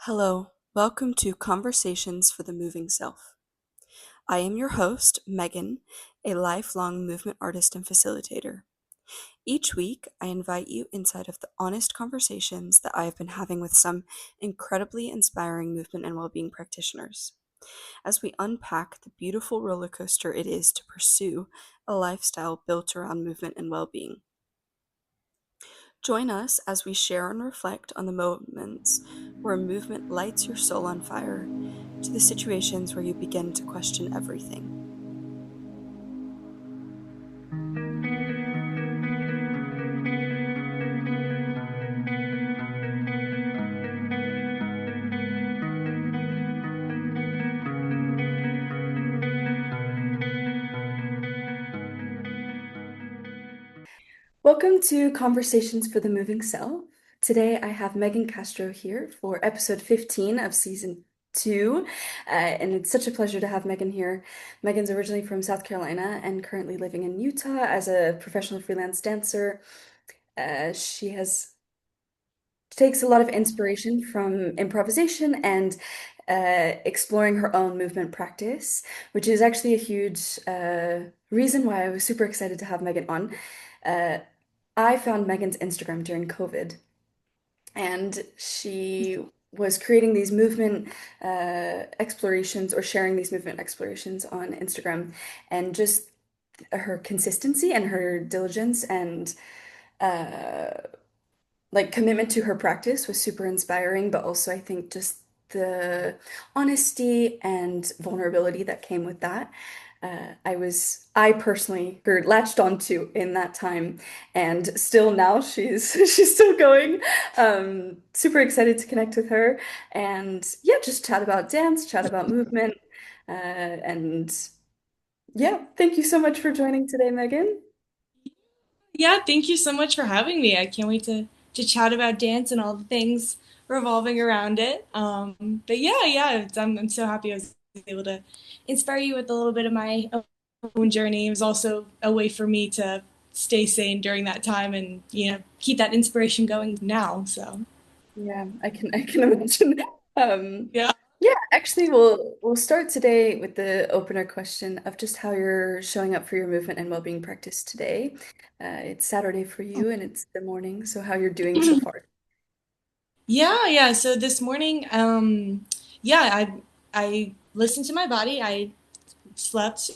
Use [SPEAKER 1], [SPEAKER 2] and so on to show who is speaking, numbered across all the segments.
[SPEAKER 1] Hello, welcome to Conversations for the Moving Self. I am your host, Megan, a lifelong movement artist and facilitator. Each week, I invite you inside of the honest conversations that I have been having with some incredibly inspiring movement and well-being practitioners, as we unpack the beautiful roller coaster it is to pursue a lifestyle built around movement and well-being. Join us as we share and reflect on the moments where a movement lights your soul on fire, to the situations where you begin to question everything. Welcome to Conversations for the Moving Self. Today I have Megan Castro here for episode 15 of season 2, and it's such a pleasure to have Megan here. Megan's originally from South Carolina and currently living in Utah as a professional freelance dancer. She has takes a lot of inspiration from improvisation and exploring her own movement practice, which is actually a huge reason why I was super excited to have Megan on. Uh, I found Megan's Instagram during COVID, and she was creating these movement explorations or sharing these movement explorations on Instagram, and just her consistency and her diligence and uh, like commitment to her practice was super inspiring, but also I think just the honesty and vulnerability that came with that. I personally were latched onto in that time, and still now she's she's still going. Super excited to connect with her, and yeah, just chat about dance, chat about movement, and yeah, thank you so much for joining today, Megan.
[SPEAKER 2] Yeah, thank you so much for having me. I can't wait to chat about dance and all the things revolving around it. But I'm so happy I was able to inspire you with a little bit of my own journey. It was also a way for me to stay sane during that time and keep that inspiration going now. So
[SPEAKER 1] Yeah, I can imagine. Um,
[SPEAKER 2] yeah.
[SPEAKER 1] yeah, actually, we'll start today with the opener question of just how you're showing up for your movement and well-being practice today. It's Saturday for you, and it's the morning, so how you're doing so far?
[SPEAKER 2] Yeah. So this morning, I listened to my body. I slept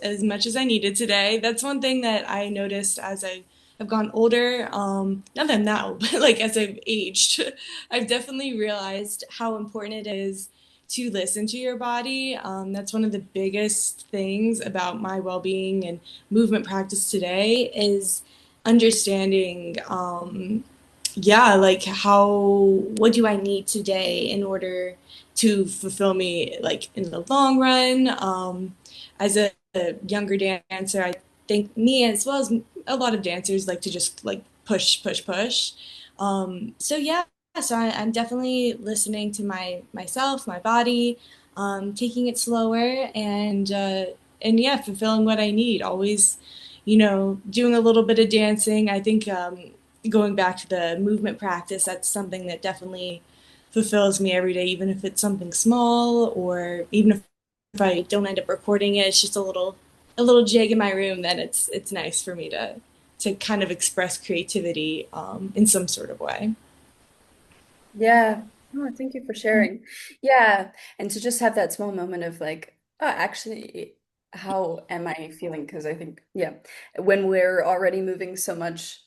[SPEAKER 2] as much as I needed today. That's one thing that I noticed as I have gone older. Not that now, but like as I've aged, I've definitely realized how important it is to listen to your body. That's one of the biggest things about my well-being and movement practice today is understanding like what do I need today in order to fulfill me like in the long run. As a younger dancer, I think me as well as a lot of dancers like to just like push. So I'm definitely listening to myself, my body, taking it slower and yeah, fulfilling what I need. Always, doing a little bit of dancing. I think going back to the movement practice, that's something that definitely fulfills me every day, even if it's something small or even if I don't end up recording it, it's just a little jig in my room, then it's nice for me to kind of express creativity in some sort of way.
[SPEAKER 1] Yeah. Oh, thank you for sharing. Yeah, and to just have that small moment of like, oh, actually, how am I feeling? Because I think, yeah, when we're already moving so much,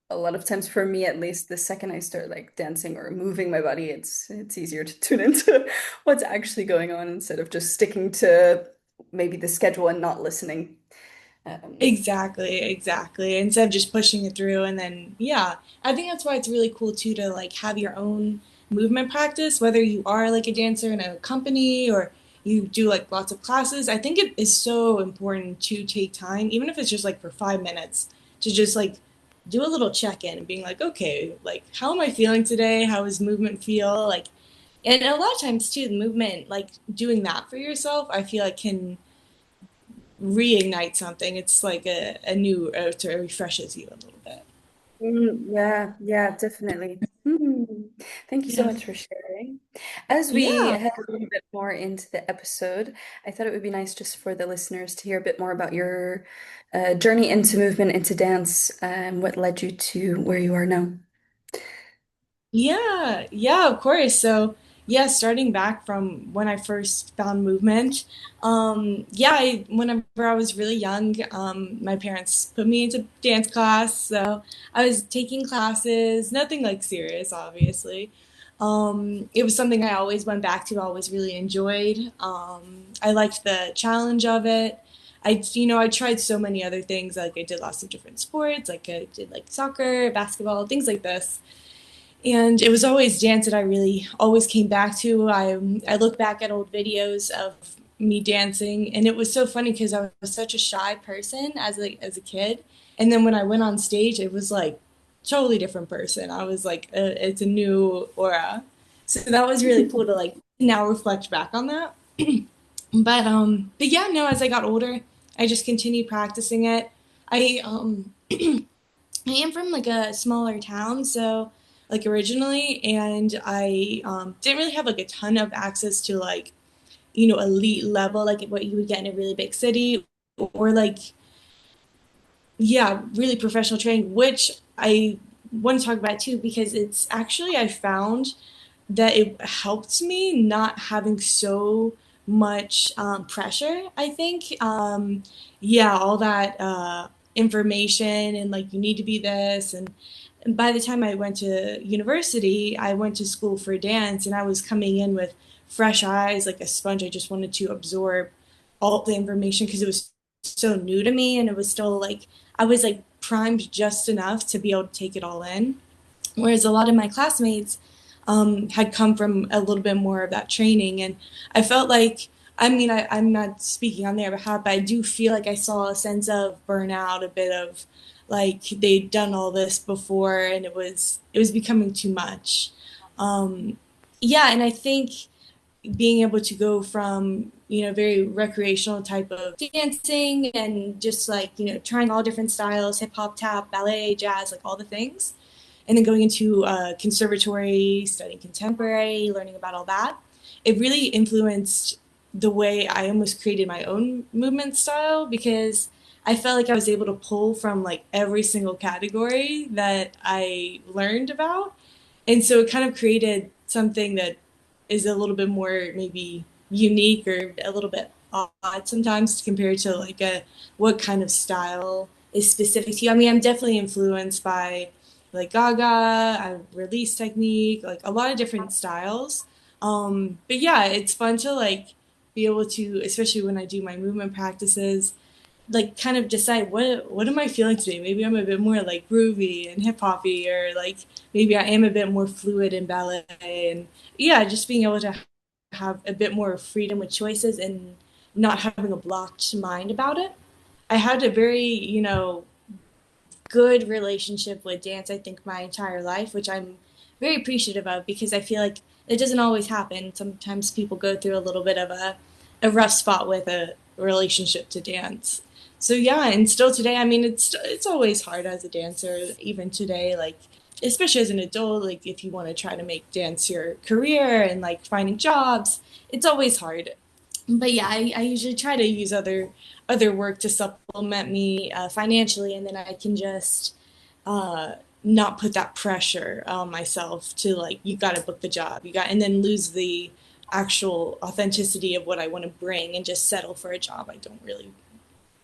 [SPEAKER 1] a lot of times for me at least, the second I start like dancing or moving my body, it's easier to tune into what's actually going on instead of just sticking to maybe the schedule and not listening. Um,
[SPEAKER 2] Exactly. Instead of just pushing it through and then yeah, I think that's why it's really cool too to like have your own movement practice, whether you are like a dancer in a company or you do like lots of classes. I think it is so important to take time, even if it's just like for 5 minutes, to just like do a little check-in and being like, okay, like how am I feeling today? How does movement feel? Like and a lot of times too, the movement, like doing that for yourself, I feel like can reignite something. It's like a new, to refreshes you a little bit.
[SPEAKER 1] yeah, yeah, definitely. Thank you so
[SPEAKER 2] Yeah.
[SPEAKER 1] much for sharing. As we
[SPEAKER 2] Yeah.
[SPEAKER 1] head a little bit more into the episode, I thought it would be nice just for the listeners to hear a bit more about your journey into movement, into dance, and what led you to where you are now.
[SPEAKER 2] Yeah, yeah, of course. So, yeah, starting back from when I first found movement, yeah, whenever I was really young, my parents put me into dance class. So I was taking classes, nothing like serious, obviously. It was something I always went back to, always really enjoyed. I liked the challenge of it. I tried so many other things. Like I did lots of different sports, like I did like soccer, basketball, things like this, and it was always dance that I really always came back to. I look back at old videos of me dancing, and it was so funny because I was such a shy person as a kid, and then when I went on stage, it was like totally different person. I was like, it's a new aura. So that was really cool to like now reflect back on that. But yeah, no. As I got older, I just continued practicing it. I I am from like a smaller town, so like originally, and I didn't really have like a ton of access to like elite level like what you would get in a really big city, or like yeah, really professional training, which I want to talk about too because it's actually I found that it helped me not having so much pressure. I think, yeah, all that information and like you need to be this. And by the time I went to university, I went to school for dance and I was coming in with fresh eyes, like a sponge. I just wanted to absorb all the information because it was so new to me and it was still like I was like primed just enough to be able to take it all in. Whereas a lot of my classmates had come from a little bit more of that training. And I felt like, I'm not speaking on their behalf, but I do feel like I saw a sense of burnout, a bit of like they'd done all this before and it was becoming too much. Um, yeah, and I think being able to go from very recreational type of dancing and just like trying all different styles, hip hop, tap, ballet, jazz, like all the things, and then going into conservatory, studying contemporary, learning about all that, it really influenced the way I almost created my own movement style because I felt like I was able to pull from like every single category that I learned about. And so it kind of created something that is a little bit more maybe unique or a little bit odd sometimes compared to like a what kind of style is specific to you. I mean, I'm definitely influenced by like Gaga, release technique, like a lot of different styles. But yeah, it's fun to like be able to, especially when I do my movement practices, like kind of decide what am I feeling today? Maybe I'm a bit more like groovy and hip hoppy, or like maybe I am a bit more fluid in ballet, and yeah, just being able to have a bit more freedom with choices and not having a blocked mind about it. I had a very, good relationship with dance, I think, my entire life, which I'm very appreciative of because I feel like it doesn't always happen. Sometimes people go through a little bit of a rough spot with a relationship to dance. So yeah, and still today, I mean, it's always hard as a dancer, even today, like especially as an adult, like if you want to try to make dance your career and like finding jobs, it's always hard. But yeah, I usually try to use other work to supplement me financially, and then I can just uh, not put that pressure on myself to like you got to book the job, and then lose the actual authenticity of what I want to bring and just settle for a job I don't really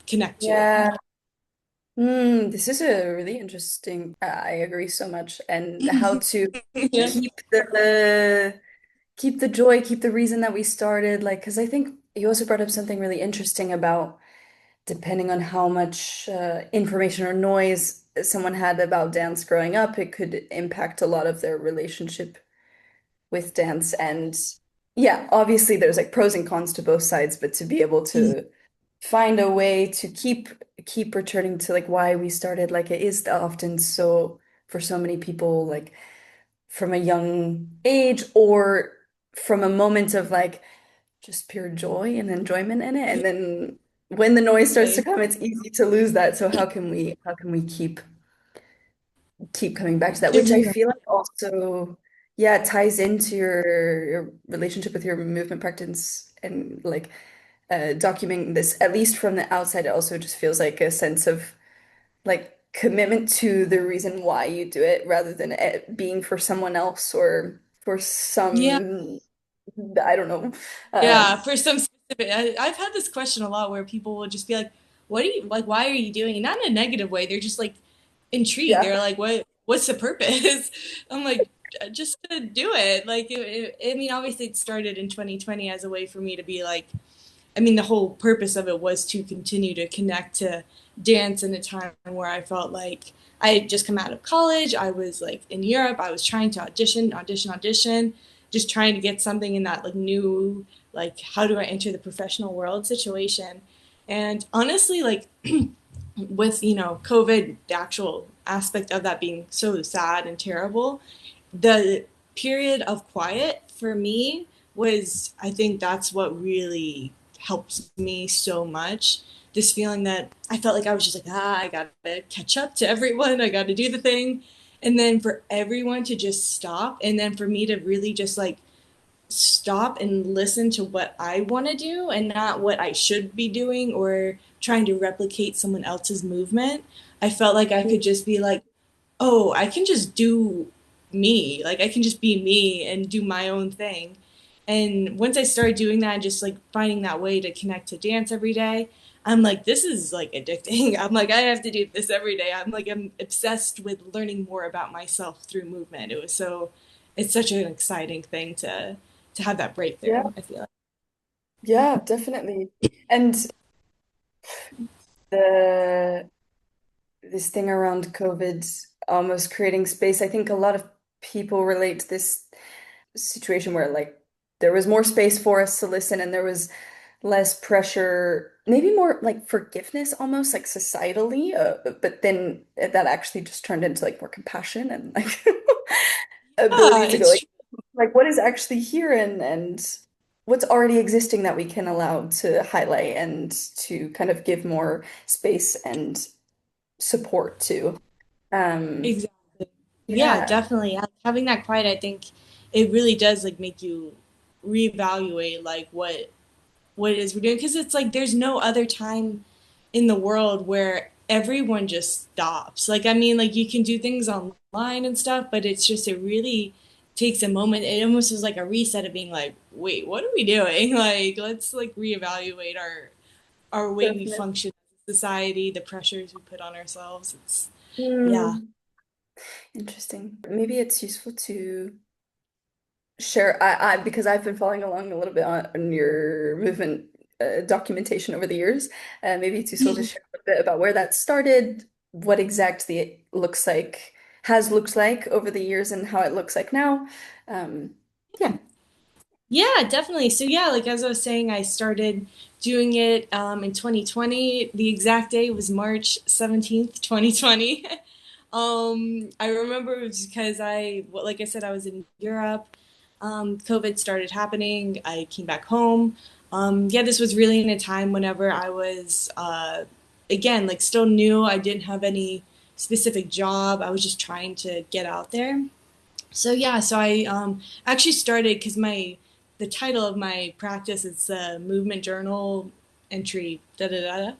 [SPEAKER 2] connect to.
[SPEAKER 1] Yeah. This is a really interesting. I agree so much, and how to
[SPEAKER 2] Yeah.
[SPEAKER 1] keep the joy, keep the reason that we started. Like, because I think you also brought up something really interesting about depending on how much information or noise someone had about dance growing up, it could impact a lot of their relationship with dance. And yeah, obviously there's like pros and cons to both sides, but to be able to find a way to keep returning to like why we started, like it is often so for so many people, like from a young age or from a moment of like just pure joy and enjoyment in it. And then when the noise starts to
[SPEAKER 2] Exactly.
[SPEAKER 1] come, it's easy to lose that. So how can we keep coming back to that, which I
[SPEAKER 2] Agree.
[SPEAKER 1] feel like also yeah, it ties into your relationship with your movement practice and like documenting this, at least from the outside, it also just feels like a sense of like commitment to the reason why you do it rather than it being for someone else or for
[SPEAKER 2] Yeah.
[SPEAKER 1] some, I don't know.
[SPEAKER 2] Yeah, for some specific, I've had this question a lot where people will just be like, "What are you like? Why are you doing it?" Not in a negative way. They're just like intrigued.
[SPEAKER 1] Yeah.
[SPEAKER 2] They're like, What's the purpose?" I'm like, Just to do it." Like, I mean, obviously, it started in 2020 as a way for me to be like, I mean, the whole purpose of it was to continue to connect to dance in a time where I felt like I had just come out of college. I was like in Europe. I was trying to audition, just trying to get something in that like new, like, how do I enter the professional world situation. And honestly, like, with, COVID, the actual aspect of that being so sad and terrible, the period of quiet for me was, I think that's what really helped me so much. This feeling that I felt like I was just like, I gotta catch up to everyone, I gotta do the thing. And then for everyone to just stop, and then for me to really just like stop and listen to what I want to do and not what I should be doing or trying to replicate someone else's movement. I felt like I could just be like, oh, I can just do me. Like I can just be me and do my own thing. And once I started doing that and just like finding that way to connect to dance every day, I'm like, this is like addicting. I'm like, I have to do this every day. I'm obsessed with learning more about myself through movement. It's such an exciting thing to have that
[SPEAKER 1] Yeah.
[SPEAKER 2] breakthrough, I feel like.
[SPEAKER 1] Yeah, definitely. And the this thing around COVID almost creating space, I think a lot of people relate to this situation where like there was more space for us to listen and there was less pressure, maybe more like forgiveness almost like societally, but then that actually just turned into like more compassion and like
[SPEAKER 2] Yeah,
[SPEAKER 1] ability to go
[SPEAKER 2] it's
[SPEAKER 1] like what is actually here and what's already existing that we can allow to highlight and to kind of give more space and support to. Um,
[SPEAKER 2] exactly. Yeah,
[SPEAKER 1] yeah,
[SPEAKER 2] definitely. Having that quiet, I think it really does like make you reevaluate like what it is we're doing, because it's like there's no other time in the world where everyone just stops. Like I mean, like you can do things online and stuff, but it's just it really takes a moment. It almost is like a reset of being like, wait, what are we doing? Like let's like reevaluate our way we
[SPEAKER 1] definitely.
[SPEAKER 2] function as a society, the pressures we put on ourselves. It's yeah.
[SPEAKER 1] Hmm, interesting. Maybe it's useful to share. I because I've been following along a little bit on your movement documentation over the years. Maybe it's useful to share a bit about where that started, what exactly it looks like, has looked like over the years, and how it looks like now. Um, yeah.
[SPEAKER 2] Yeah, definitely. So yeah, like as I was saying, I started doing it in 2020. The exact day was March 17th, 2020. I remember it was because well, like I said, I was in Europe. COVID started happening. I came back home. Yeah, this was really in a time whenever I was, again, like still new. I didn't have any specific job. I was just trying to get out there. So yeah, so I actually started because my the title of my practice is movement journal entry da da da,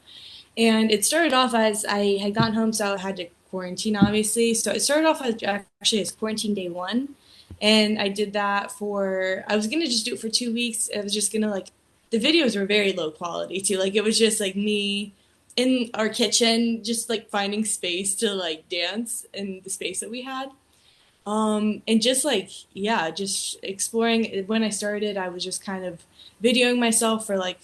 [SPEAKER 2] and it started off as I had gotten home, so I had to quarantine obviously. So it started off as actually as quarantine day one, and I did that for I was gonna just do it for 2 weeks. I was just gonna like the videos were very low quality too. Like it was just like me in our kitchen, just like finding space to like dance in the space that we had. And just like, yeah, just exploring. When I started, I was just kind of videoing myself for like,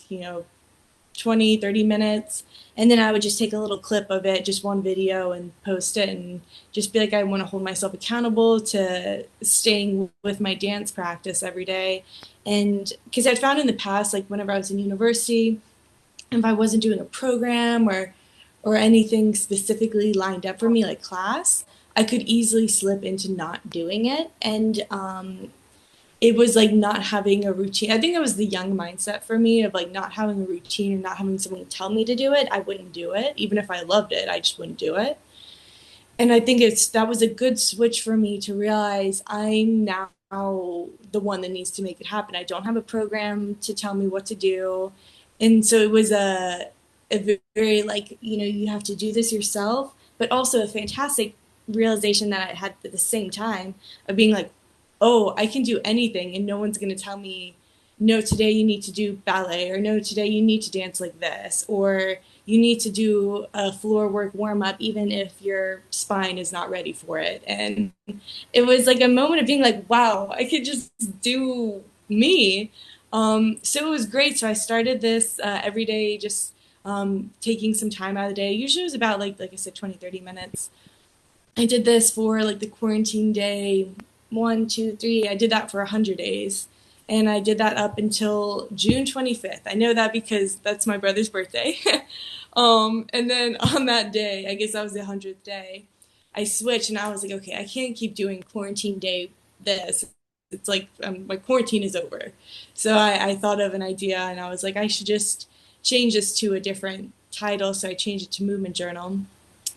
[SPEAKER 2] 20, 30 minutes. And then I would just take a little clip of it, just one video, and post it and just be like, I want to hold myself accountable to staying with my dance practice every day. And because I'd found in the past, like whenever I was in university, if I wasn't doing a program or anything specifically lined up for me, like class, I could easily slip into not doing it. And it was like not having a routine. I think it was the young mindset for me of like not having a routine and not having someone tell me to do it. I wouldn't do it. Even if I loved it, I just wouldn't do it. And I think that was a good switch for me to realize I'm now the one that needs to make it happen. I don't have a program to tell me what to do. And so it was a very like, you have to do this yourself, but also a fantastic realization that I had at the same time of being like, oh, I can do anything and no one's going to tell me, no, today you need to do ballet, or no, today you need to dance like this, or you need to do a floor work warm up even if your spine is not ready for it. And it was like a moment of being like, wow, I could just do me. So it was great. So I started this every day, just taking some time out of the day. Usually it was about like I said, 20, 30 minutes. I did this for like the quarantine day one, two, three. I did that for 100 days. And I did that up until June 25th. I know that because that's my brother's birthday. And then on that day, I guess that was the 100th day, I switched and I was like, okay, I can't keep doing quarantine day this. It's like my quarantine is over. So I thought of an idea and I was like, I should just change this to a different title. So I changed it to Movement Journal.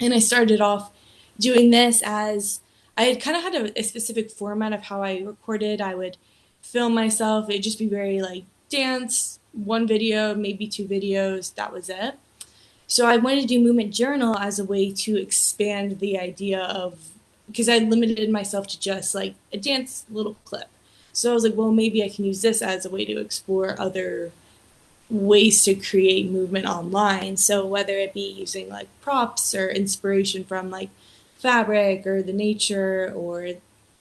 [SPEAKER 2] And I started off doing this as I had kind of had a specific format of how I recorded. I would film myself. It'd just be very like dance, one video, maybe two videos. That was it. So I wanted to do movement journal as a way to expand the idea of, because I limited myself to just like a dance little clip. So I was like, well, maybe I can use this as a way to explore other ways to create movement online. So whether it be using like props or inspiration from like fabric or the nature, or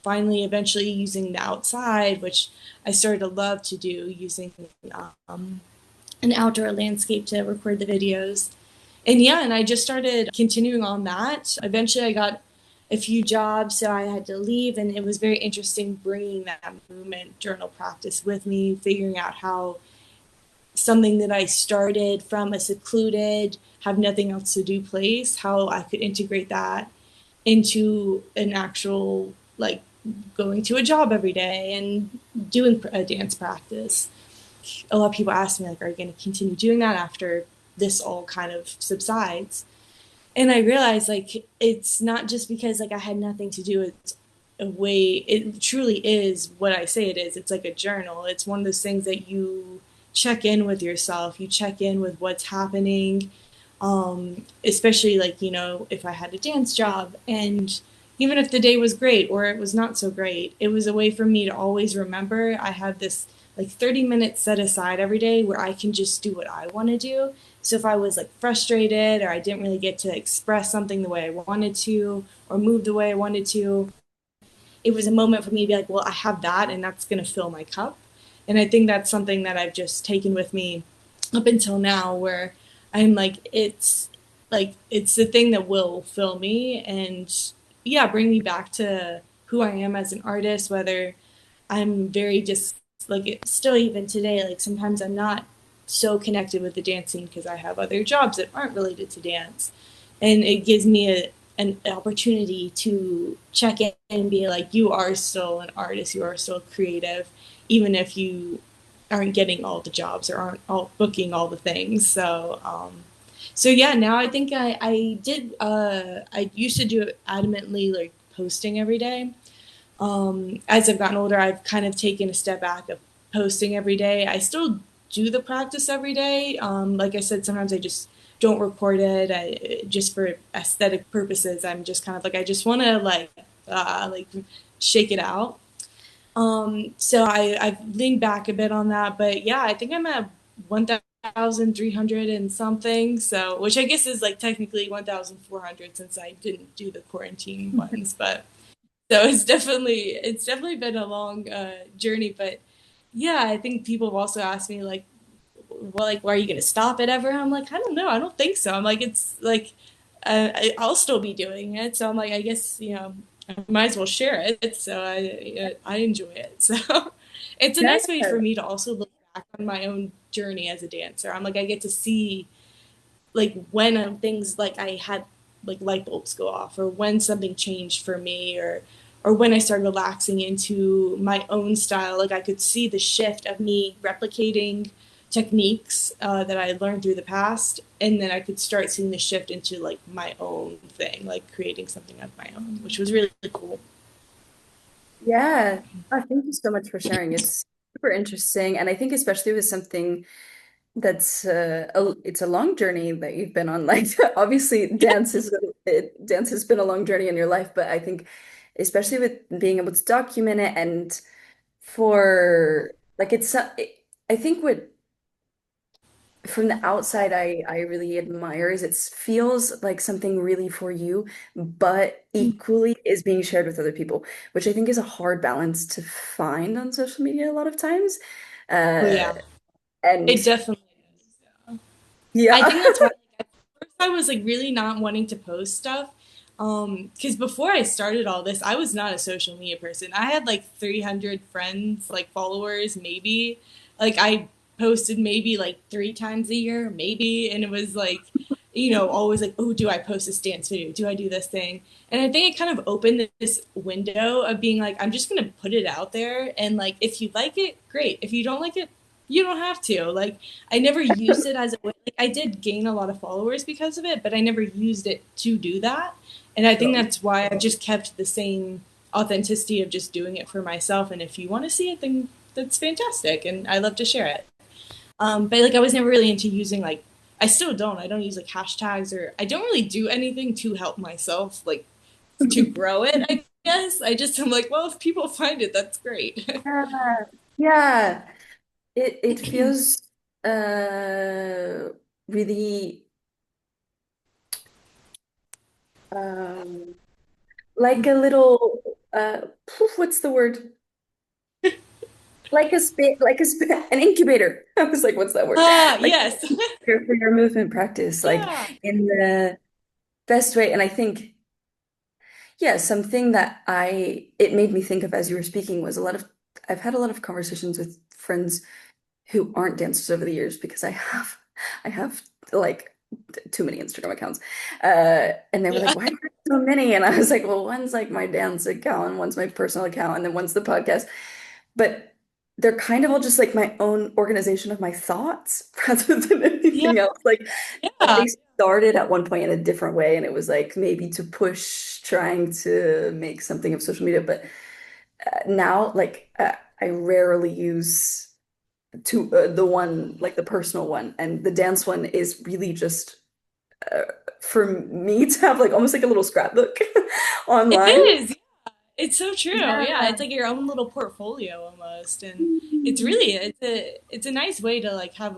[SPEAKER 2] finally eventually using the outside, which I started to love to do, using um, an outdoor landscape to record the videos. And yeah, and I just started continuing on that. Eventually I got a few jobs, so I had to leave, and it was very interesting bringing that movement journal practice with me, figuring out how something that I started from a secluded, have nothing else to do place, how I could integrate that into an actual, like, going to a job every day and doing a dance practice. A lot of people ask me, like, are you going to continue doing that after this all kind of subsides? And I realized, like, it's not just because, like, I had nothing to do. It's a way, it truly is what I say it is. It's like a journal. It's one of those things that you check in with yourself, you check in with what's happening. Especially like, if I had a dance job, and even if the day was great or it was not so great, it was a way for me to always remember I have this like 30 minutes set aside every day where I can just do what I want to do. So if I was like frustrated, or I didn't really get to express something the way I wanted to, or move the way I wanted to, it was a moment for me to be like, well, I have that and that's going to fill my cup. And I think that's something that I've just taken with me up until now, where I'm like it's the thing that will fill me and, yeah, bring me back to who I am as an artist. Whether I'm very just like it, still even today, like sometimes I'm not so connected with the dancing because I have other jobs that aren't related to dance, and it gives me an opportunity to check in and be like, you are still an artist, you are still creative, even if you aren't getting all the jobs or aren't all booking all the things. So yeah, now I think I used to do it adamantly, like posting every day. As I've gotten older, I've kind of taken a step back of posting every day. I still do the practice every day. Like I said, sometimes I just don't record it. Just for aesthetic purposes, I'm just kind of like, I just want to like shake it out. So I've leaned back a bit on that, but yeah, I think I'm at 1,300 and something. So, which I guess is like technically 1,400 since I didn't do the quarantine ones, but so it's definitely been a long journey. But yeah, I think people have also asked me like, well, like, why are you gonna stop it ever? I'm like, I don't know, I don't think so. I'm like, it's like I'll still be doing it, so I'm like, I guess I might as well share it. So I enjoy it. So it's a
[SPEAKER 1] Yeah.
[SPEAKER 2] nice way for me to also look back on my own journey as a dancer. I'm like, I get to see like when things like I had like light bulbs go off, or when something changed for me, or when I started relaxing into my own style. Like I could see the shift of me replicating techniques that I learned through the past, and then I could start seeing the shift into like my own thing, like creating something of my own, which was really cool.
[SPEAKER 1] Yeah. Thank you so much for sharing. It's super interesting. And I think especially with something that's it's a long journey that you've been on. Like obviously dance has been a long journey in your life, but I think especially with being able to document it and for like I think what from the outside I really admire is it feels like something really for you, but equally is being shared with other people, which I think is a hard balance to find on social media a lot of times.
[SPEAKER 2] Oh
[SPEAKER 1] Uh,
[SPEAKER 2] yeah,
[SPEAKER 1] and
[SPEAKER 2] it definitely is. I
[SPEAKER 1] yeah.
[SPEAKER 2] think that's why first I was like really not wanting to post stuff. Because before I started all this, I was not a social media person. I had like 300 friends, like followers, maybe. Like I posted maybe like 3 times a year, maybe. And it was like, always like, oh, do I post this dance video? Do I do this thing? And I think it kind of opened this window of being like, I'm just going to put it out there. And like, if you like it, great. If you don't like it, you don't have to. Like, I never used it as a way. Like, I did gain a lot of followers because of it, but I never used it to do that. And I think that's why I've just kept the same authenticity of just doing it for myself. And if you want to see it, then that's fantastic. And I love to share it. But like, I was never really into using like, I still don't. I don't use like hashtags or I don't really do anything to help myself, like to grow it, I guess. I'm like, well, if people find it, that's great.
[SPEAKER 1] Yeah. Yeah. It feels uh really um like a little what's the word? Like an incubator. I was like, what's that word?
[SPEAKER 2] Ah,
[SPEAKER 1] Like
[SPEAKER 2] yes.
[SPEAKER 1] for your movement practice, like
[SPEAKER 2] Yeah.
[SPEAKER 1] in the best way. And I think, yeah, something that it made me think of as you were speaking was I've had a lot of conversations with friends who aren't dancers over the years because I have like too many Instagram accounts. And they were like,
[SPEAKER 2] Yeah.
[SPEAKER 1] why do you have so many? And I was like, well, one's like my dance account, and one's my personal account, and then one's the podcast. But they're kind of all just like my own organization of my thoughts rather than
[SPEAKER 2] Yeah.
[SPEAKER 1] anything else. Like
[SPEAKER 2] Yeah.
[SPEAKER 1] they started at one point in a different way, and it was like maybe to push trying to make something of social media. But now, I rarely use the one like the personal one, and the dance one is really just uh, for me to have like almost like a little scrapbook
[SPEAKER 2] It
[SPEAKER 1] online.
[SPEAKER 2] is. It's so true. Yeah,
[SPEAKER 1] Yeah.
[SPEAKER 2] it's like your own little portfolio almost, and it's a nice way to like have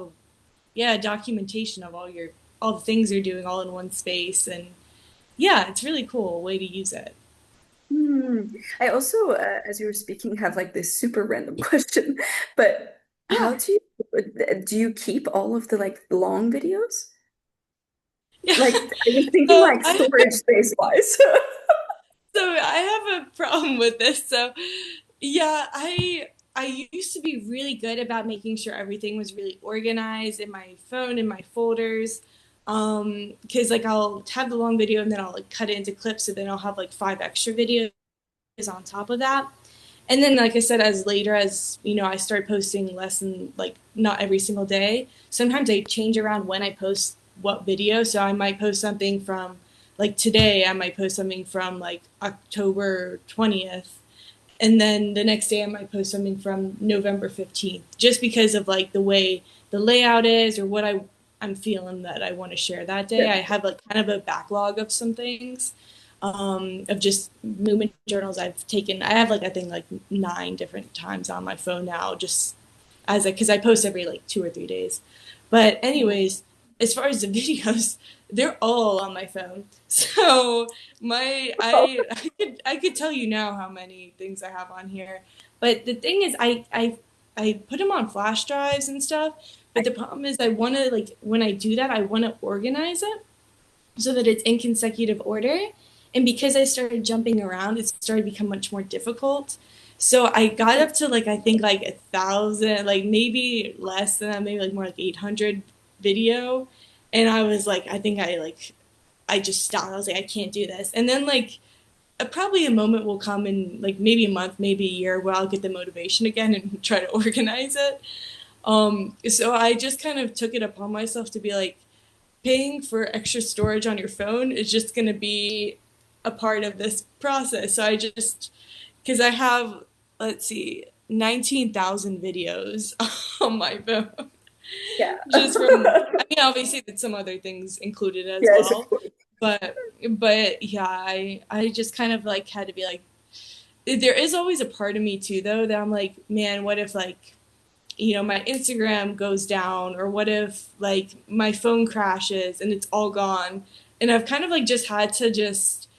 [SPEAKER 2] a documentation of all the things you're doing all in one space, and yeah, it's really cool way to use it.
[SPEAKER 1] Hmm. I also, as you were speaking, have like this super random question, but how
[SPEAKER 2] Yeah.
[SPEAKER 1] do you keep all of the like long videos?
[SPEAKER 2] Yeah.
[SPEAKER 1] Like, I was thinking
[SPEAKER 2] So
[SPEAKER 1] like
[SPEAKER 2] I
[SPEAKER 1] storage space wise.
[SPEAKER 2] so I have a problem with this. So yeah, I used to be really good about making sure everything was really organized in my phone, in my folders. Because like I'll have the long video and then I'll like cut it into clips, so then I'll have like 5 extra videos on top of that. And then like I said, as later as I start posting less than like not every single day. Sometimes I change around when I post what video. So I might post something from like today, I might post something from like October 20th, and then the next day I might post something from November 15th, just because of like the way the layout is or what I'm feeling that I want to share that day. I have like kind of a backlog of some things, of just movement journals I've taken. I have like I think like 9 different times on my phone now, just as because I post every like 2 or 3 days. But anyways, as far as the videos, they're all on my phone. So I could tell you now how many things I have on here. But the thing is, I put them on flash drives and stuff. But the problem is, I want to like when I do that, I want to organize it so that it's in consecutive order. And because I started jumping around, it started to become much more difficult. So I got up to like I think like 1,000, like maybe less than that, maybe like more like 800 video. And I was like, I think I just stopped. I was like, I can't do this. And then like probably a moment will come in like maybe a month, maybe a year where I'll get the motivation again and try to organize it. So I just kind of took it upon myself to be like, paying for extra storage on your phone is just going to be a part of this process. So I just, because I have, let's see, 19,000 videos on my phone,
[SPEAKER 1] Yeah.
[SPEAKER 2] just from, I mean, obviously, there's some other things included as
[SPEAKER 1] Yes, of
[SPEAKER 2] well.
[SPEAKER 1] course.
[SPEAKER 2] But yeah, I just kind of like had to be like, there is always a part of me too, though, that I'm like, man, what if like my Instagram goes down, or what if like my phone crashes and it's all gone? And I've kind of like just had to just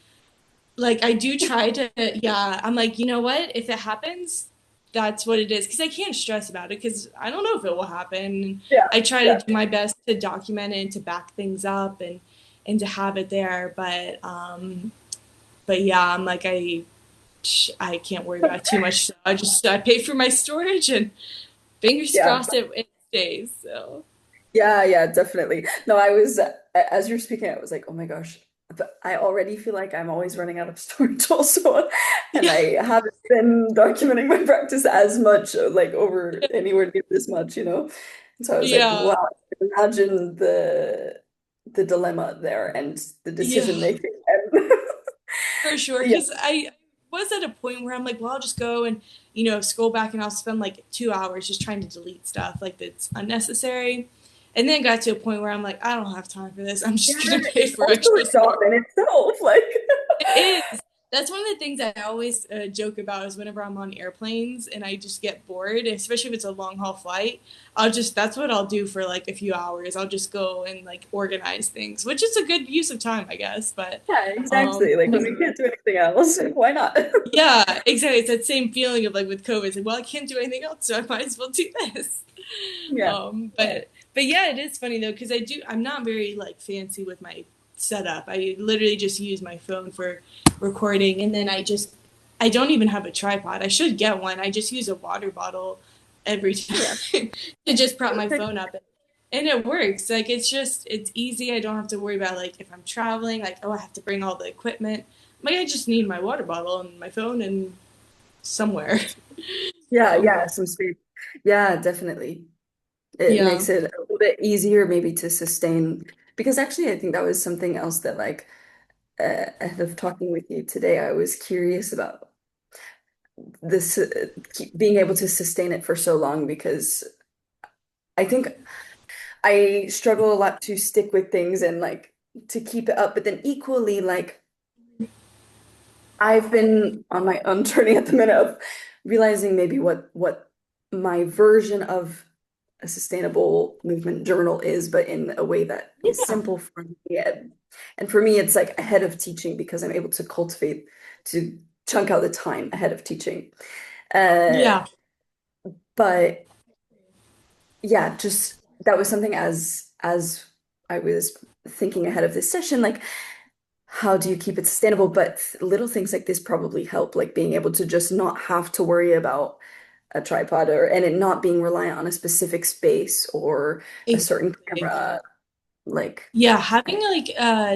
[SPEAKER 2] like I do try to, yeah, I'm like, you know what? If it happens, that's what it is. Because I can't stress about it because I don't know if it will happen.
[SPEAKER 1] Yeah,
[SPEAKER 2] I try to
[SPEAKER 1] yeah.
[SPEAKER 2] do my best to document it and to back things up and to have it there. But yeah, I'm like I can't worry about it too much. So I pay for my storage and fingers
[SPEAKER 1] Yeah.
[SPEAKER 2] crossed it stays. So
[SPEAKER 1] Yeah, yeah, definitely. No, I was, as you're speaking, I was like, oh my gosh, but I already feel like I'm always running out of storage also. And
[SPEAKER 2] yeah,
[SPEAKER 1] I haven't been documenting my practice as much, like over anywhere near this much, you know? And so I was like,
[SPEAKER 2] yeah,
[SPEAKER 1] wow, imagine the dilemma there and the
[SPEAKER 2] yeah,
[SPEAKER 1] decision making. And
[SPEAKER 2] for sure.
[SPEAKER 1] yeah,
[SPEAKER 2] Because I was at a point where I'm like, well, I'll just go and scroll back, and I'll spend like 2 hours just trying to delete stuff like that's unnecessary. And then got to a point where I'm like, I don't have time for this. I'm
[SPEAKER 1] yeah,
[SPEAKER 2] just gonna pay
[SPEAKER 1] it's
[SPEAKER 2] for
[SPEAKER 1] also
[SPEAKER 2] extra
[SPEAKER 1] a job
[SPEAKER 2] storage.
[SPEAKER 1] in itself. Like,
[SPEAKER 2] It is. That's one of the things I always joke about is whenever I'm on airplanes and I just get bored, especially if it's a long haul flight, that's what I'll do for like a few hours. I'll just go and like organize things, which is a good use of time, I guess. But
[SPEAKER 1] yeah,
[SPEAKER 2] um,
[SPEAKER 1] exactly. Like when we can't do anything else, why not?
[SPEAKER 2] yeah, exactly. It's that same feeling of like with COVID. It's like, well, I can't do anything else, so I might as well do this.
[SPEAKER 1] Yeah.
[SPEAKER 2] But yeah, it is funny though because I'm not very like fancy with my setup. I literally just use my phone for recording, and then I don't even have a tripod. I should get one. I just use a water bottle every
[SPEAKER 1] Yeah.
[SPEAKER 2] time to just prop my
[SPEAKER 1] Perfect.
[SPEAKER 2] phone up, and it works. Like it's easy. I don't have to worry about like if I'm traveling, like oh I have to bring all the equipment. Like I just need my water bottle and my phone and somewhere.
[SPEAKER 1] Yeah,
[SPEAKER 2] So
[SPEAKER 1] yeah, some space. Yeah, definitely. It
[SPEAKER 2] yeah.
[SPEAKER 1] makes it a little bit easier maybe to sustain because actually I think that was something else that like ahead of talking with you today, I was curious about this being able to sustain it for so long because I think I struggle a lot to stick with things and like to keep it up, but then equally like I've been on my own journey at the minute of realizing maybe what my version of a sustainable movement journal is, but in a way that is
[SPEAKER 2] Yeah.
[SPEAKER 1] simple for me. And for me, it's like ahead of teaching because I'm able to cultivate to chunk out the time ahead of teaching. Uh,
[SPEAKER 2] Yeah.
[SPEAKER 1] but yeah, just that was something as I was thinking ahead of this session, like how do you keep it sustainable? But little things like this probably help, like being able to just not have to worry about a tripod or and it not being reliant on a specific space or a certain
[SPEAKER 2] Exactly.
[SPEAKER 1] camera. Like,
[SPEAKER 2] Yeah, having like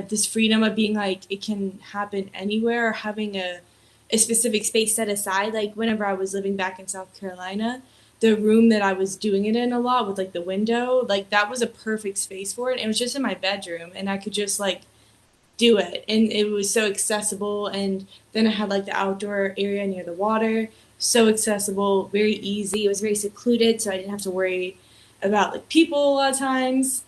[SPEAKER 2] this freedom of being like it can happen anywhere, or having a specific space set aside. Like whenever I was living back in South Carolina, the room that I was doing it in a lot with like the window, like that was a perfect space for it. It was just in my bedroom, and I could just like do it, and it was so accessible. And then I had like the outdoor area near the water, so accessible, very easy. It was very secluded, so I didn't have to worry about like people a lot of times.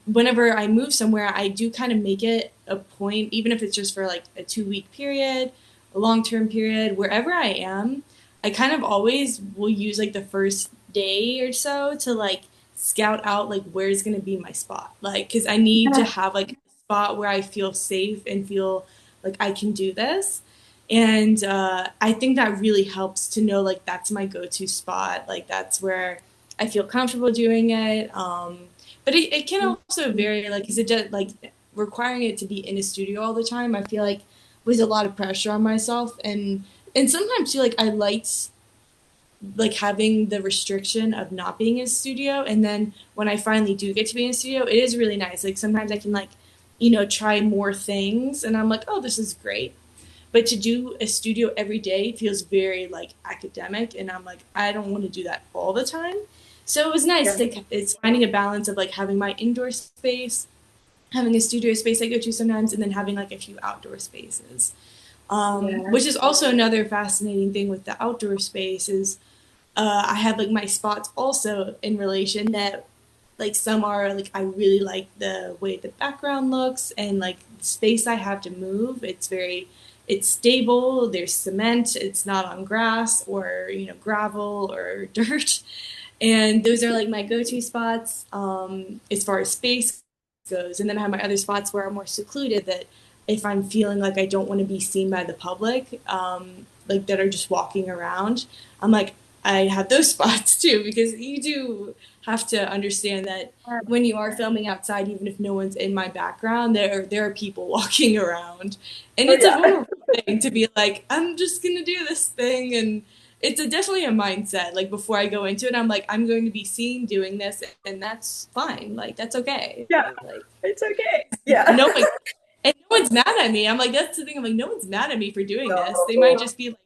[SPEAKER 2] Whenever I move somewhere, I do kind of make it a point, even if it's just for like a 2 week period, a long term period, wherever I am, I kind of always will use like the first day or so to like scout out like where's going to be my spot. Like, because I need to
[SPEAKER 1] yeah,
[SPEAKER 2] have like a spot where I feel safe and feel like I can do this. And I think that really helps to know like that's my go to spot. Like, that's where I feel comfortable doing it. But it can also vary, like, is it just like requiring it to be in a studio all the time? I feel like was a lot of pressure on myself, and sometimes too, like I liked like having the restriction of not being in a studio, and then when I finally do get to be in a studio, it is really nice. Like sometimes I can like try more things, and I'm like, oh, this is great. But to do a studio every day feels very like academic, and I'm like, I don't want to do that all the time. So it was nice
[SPEAKER 1] Yeah.
[SPEAKER 2] to it's finding a balance of like having my indoor space, having a studio space I go to sometimes, and then having like a few outdoor spaces.
[SPEAKER 1] Yeah.
[SPEAKER 2] Which is also another fascinating thing with the outdoor space is I have like my spots also in relation that like some are like I really like the way the background looks and like the space I have to move. It's stable. There's cement. It's not on grass or gravel or dirt. And those are like my go-to spots as far as space goes. And then I have my other spots where I'm more secluded that if I'm feeling like I don't want to be seen by the public, like that are just walking around, I'm like, I have those spots too, because you do have to understand that when you are filming outside, even if no one's in my background, there are people walking around. And
[SPEAKER 1] Oh
[SPEAKER 2] it's a
[SPEAKER 1] yeah.
[SPEAKER 2] vulnerable thing to be like, I'm just gonna do this thing and it's definitely a mindset. Like before I go into it, I'm like, I'm going to be seen doing this, and that's fine. Like that's okay.
[SPEAKER 1] Yeah.
[SPEAKER 2] Like
[SPEAKER 1] It's okay. Yeah.
[SPEAKER 2] no one, and no one's mad at me. I'm like, that's the thing. I'm like, no one's mad at me for doing this. They might
[SPEAKER 1] No.
[SPEAKER 2] just be like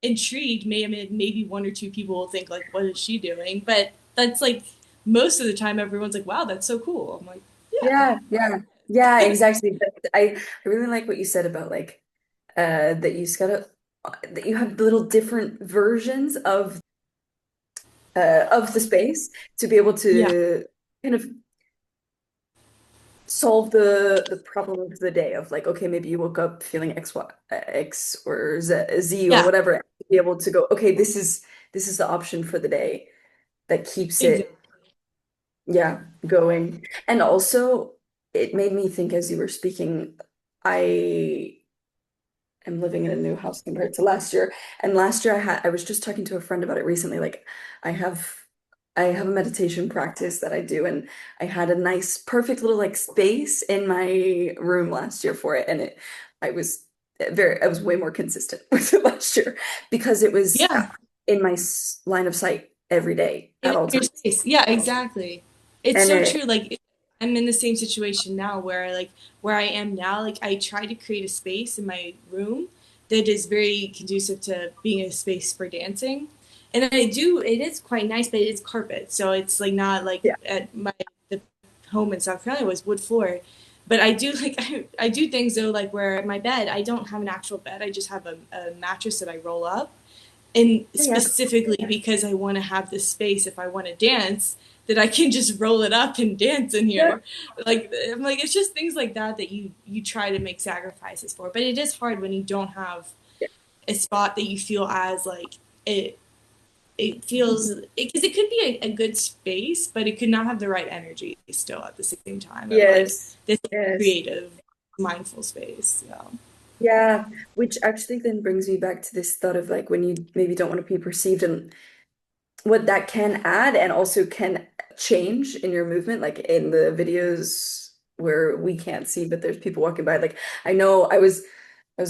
[SPEAKER 2] intrigued. Maybe one or two people will think like, what is she doing? But that's like most of the time, everyone's like, wow, that's so cool. I'm like, yeah,
[SPEAKER 1] Yeah, yeah. Yeah, exactly. But I really like what you said about like that you just gotta that you have little different versions of the space to be able
[SPEAKER 2] yeah,
[SPEAKER 1] to kind of solve the problem of the day of like, okay, maybe you woke up feeling X or Z or
[SPEAKER 2] yeah,
[SPEAKER 1] whatever, to be able to go, okay, this is the option for the day that keeps
[SPEAKER 2] exactly.
[SPEAKER 1] it, yeah, going. And also it made me think as you were speaking, I am living in a new house compared to last year. And last year I was just talking to a friend about it recently. Like I have I have a meditation practice that I do, and I had a nice, perfect little like space in my room last year for it. And I was I was way more consistent with it last year because it was
[SPEAKER 2] Yeah,
[SPEAKER 1] in my line of sight every day
[SPEAKER 2] it
[SPEAKER 1] at
[SPEAKER 2] was
[SPEAKER 1] all
[SPEAKER 2] your
[SPEAKER 1] times.
[SPEAKER 2] space. Yeah, exactly. It's
[SPEAKER 1] And
[SPEAKER 2] so true. Like I'm in the same situation now where I am now, like I try to create a space in my room that is very conducive to being a space for dancing. And I do, it is quite nice, but it's carpet. So it's like not like
[SPEAKER 1] yeah,
[SPEAKER 2] at my the home in South Carolina was wood floor. But I do like I do things though like where my bed, I don't have an actual bed. I just have a mattress that I roll up and
[SPEAKER 1] yeah,
[SPEAKER 2] specifically because I want to have this space if I want to dance that I can just roll it up and dance in
[SPEAKER 1] yeah,
[SPEAKER 2] here. Like I'm like it's just things like that that you try to make sacrifices for. But it is hard when you don't have
[SPEAKER 1] yeah.
[SPEAKER 2] a spot that you feel as like it feels because it could be a good space, but it could not have the right energy still at the same time of like
[SPEAKER 1] Yes,
[SPEAKER 2] this
[SPEAKER 1] yes.
[SPEAKER 2] creative, mindful space. So
[SPEAKER 1] Yeah, which actually then brings me back to this thought of like when you maybe don't want to be perceived and what that can add and also can change in your movement, like in the videos where we can't see, but there's people walking by. Like I know I was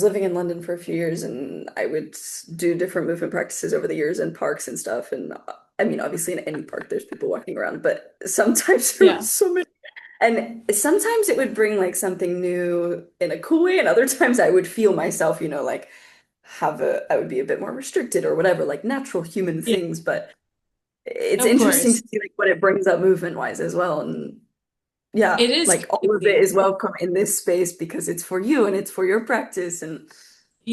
[SPEAKER 1] living in London for a few years and I would do different movement practices over the years in parks and stuff. And I mean, obviously in any park there's people walking around, but sometimes there were
[SPEAKER 2] yeah,
[SPEAKER 1] so many. And sometimes it would bring like something new in a cool way, and other times I would feel myself, like I would be a bit more restricted or whatever, like natural human
[SPEAKER 2] yeah,
[SPEAKER 1] things. But it's
[SPEAKER 2] of
[SPEAKER 1] interesting
[SPEAKER 2] course,
[SPEAKER 1] to see like what it brings up movement wise as well. And yeah,
[SPEAKER 2] it is
[SPEAKER 1] like all of it
[SPEAKER 2] crazy.
[SPEAKER 1] is welcome in this space because it's for you and it's for your practice and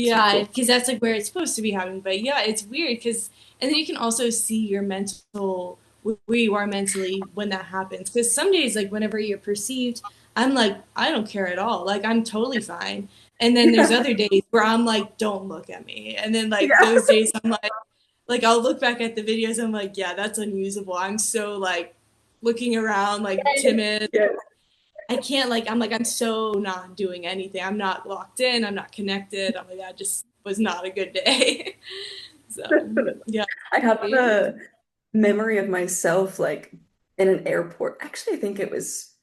[SPEAKER 1] so
[SPEAKER 2] Yeah,
[SPEAKER 1] cool.
[SPEAKER 2] because that's like where it's supposed to be happening. But yeah, it's weird because, and then you can also see your mental, where you are mentally when that happens. Because some days, like whenever you're perceived, I'm like, I don't care at all. Like I'm totally fine. And then there's
[SPEAKER 1] Yeah.
[SPEAKER 2] other days where I'm like, don't look at me. And then like
[SPEAKER 1] Yeah.
[SPEAKER 2] those days, I'm like I'll look back at the videos. I'm like, yeah, that's unusable. I'm so like looking around, like timid.
[SPEAKER 1] Yeah.
[SPEAKER 2] I can't like I'm so not doing anything. I'm not locked in. I'm not connected. I'm like that just was not a good day. So
[SPEAKER 1] Definitely.
[SPEAKER 2] yeah,
[SPEAKER 1] I have
[SPEAKER 2] it
[SPEAKER 1] a memory of myself like in an airport. Actually, I think it was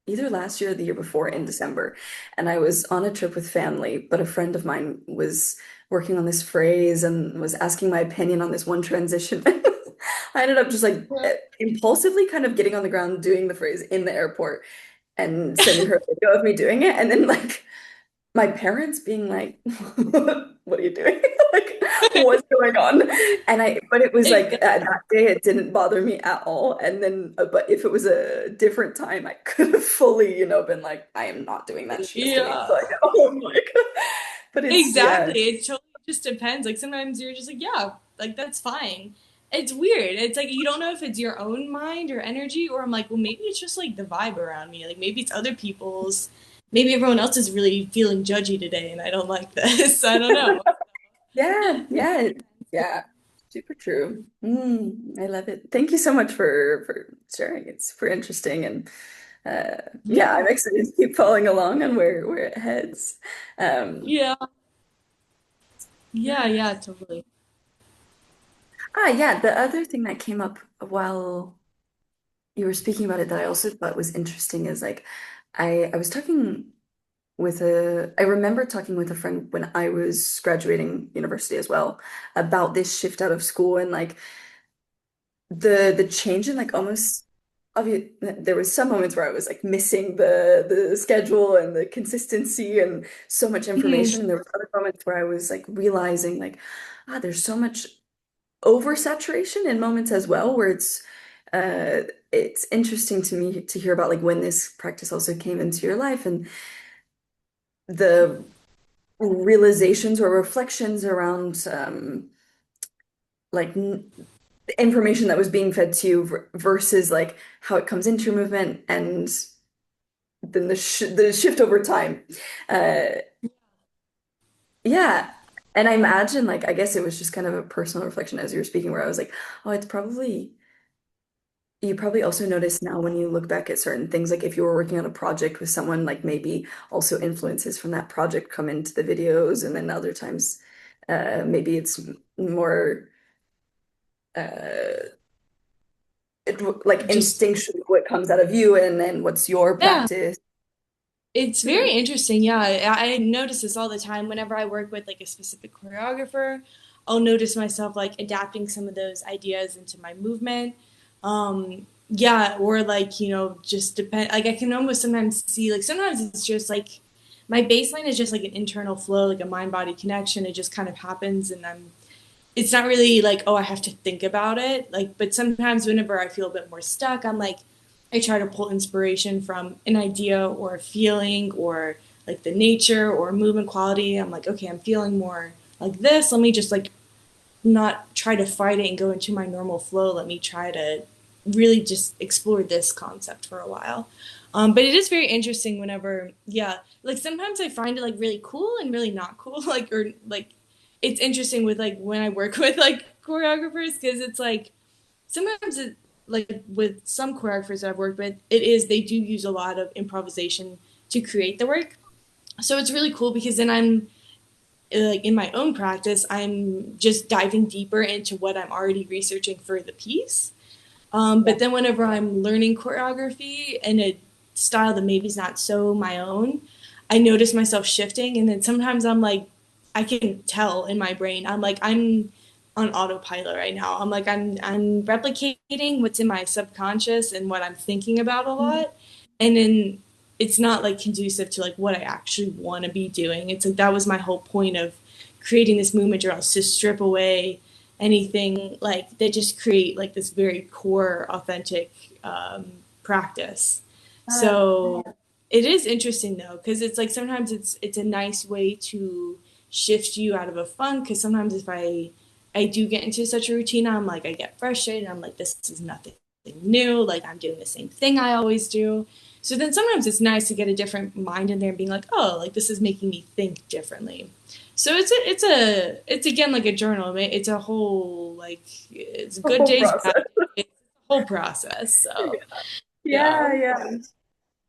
[SPEAKER 1] either last year or the year before in December. And I was on a trip with family, but a friend of mine was working on this phrase and was asking my opinion on this one transition. I ended up just like impulsively kind of getting on the ground doing the phrase in the airport and sending her a video of me doing it. And then like my parents being like, "What are you doing? Like, what's going on?" But it was like
[SPEAKER 2] Exactly.
[SPEAKER 1] that day, it didn't bother me at all. And then, but if it was a different time, I could have fully, been like, "I am not doing that. She has to leave." So
[SPEAKER 2] Yeah.
[SPEAKER 1] I go home, like, but it's yeah,
[SPEAKER 2] Exactly. It totally just depends. Like sometimes you're just like, yeah, like that's fine. It's weird. It's like you don't know if it's your own mind or energy, or I'm like, well, maybe it's just like the vibe around me. Like maybe it's other people's. Maybe everyone else is really feeling judgy today, and I don't like this. I don't know.
[SPEAKER 1] yeah,
[SPEAKER 2] It
[SPEAKER 1] yeah, yeah. Super true. I love it. Thank you so much for sharing. It's super interesting and. Yeah,
[SPEAKER 2] yeah,
[SPEAKER 1] I'm excited to keep following along on where it heads. Um,
[SPEAKER 2] yeah, yeah,
[SPEAKER 1] yeah.
[SPEAKER 2] yeah, totally.
[SPEAKER 1] Yeah, the other thing that came up while you were speaking about it that I also thought was interesting is like I was talking I remember talking with a friend when I was graduating university as well about this shift out of school and like the change in like almost obvious there was some moments where I was like missing the schedule and the consistency and so much
[SPEAKER 2] Mhm.
[SPEAKER 1] information and there was other moments where I was like realizing like there's so much oversaturation in moments as well where it's interesting to me to hear about like when this practice also came into your life and the realizations or reflections around like information that was being fed to you versus like how it comes into your movement and then the shift over time. Uh, yeah. And I imagine like I guess it was just kind of a personal reflection as you were speaking where I was like, oh, it's probably you probably also notice now when you look back at certain things, like if you were working on a project with someone, like maybe also influences from that project come into the videos, and then other times, maybe it's more uh, like
[SPEAKER 2] Just
[SPEAKER 1] instinctually what comes out of you, and then what's your
[SPEAKER 2] yeah.
[SPEAKER 1] practice.
[SPEAKER 2] It's
[SPEAKER 1] Yeah.
[SPEAKER 2] very interesting. Yeah, I notice this all the time whenever I work with like a specific choreographer. I'll notice myself like adapting some of those ideas into my movement. Yeah, or like, just depend like I can almost sometimes see like sometimes it's just like my baseline is just like an internal flow, like a mind body connection. It just kind of happens and it's not really like, oh, I have to think about it. Like, but sometimes whenever I feel a bit more stuck, I'm like, I try to pull inspiration from an idea or a feeling or like the nature or movement quality. I'm like, okay, I'm feeling more like this. Let me just like not try to fight it and go into my normal flow. Let me try to really just explore this concept for a while. But it is very interesting whenever, yeah, like sometimes I find it like really cool and really not cool. Like, or like, it's interesting with like when I work with like choreographers because it's like sometimes it, like with some choreographers that I've worked with, they do use a lot of improvisation to create the work. So it's really cool because then I'm like in my own practice, I'm just diving deeper into what I'm already researching for the piece.
[SPEAKER 1] Yeah.
[SPEAKER 2] But then whenever I'm learning choreography in a style that maybe is not so my own, I notice myself shifting. And then sometimes I'm like, I can tell in my brain, I'm on autopilot right now. I'm replicating what's in my subconscious and what I'm thinking about a
[SPEAKER 1] Mhm.
[SPEAKER 2] lot. And then it's not like conducive to like what I actually want to be doing. It's like that was my whole point of creating this movement drill is to strip away anything like that just create like this very core authentic practice.
[SPEAKER 1] Uh,
[SPEAKER 2] So it is interesting though because it's like sometimes it's a nice way to shift you out of a funk because sometimes if I do get into such a routine I'm like I get frustrated I'm like this is nothing new like I'm doing the same thing I always do so then sometimes it's nice to get a different mind in there and being like oh like this is making me think differently so it's again like a journal. It's a whole like it's
[SPEAKER 1] the
[SPEAKER 2] good
[SPEAKER 1] whole
[SPEAKER 2] days, bad
[SPEAKER 1] process.
[SPEAKER 2] days, a whole process. So yeah,
[SPEAKER 1] Yeah, yeah.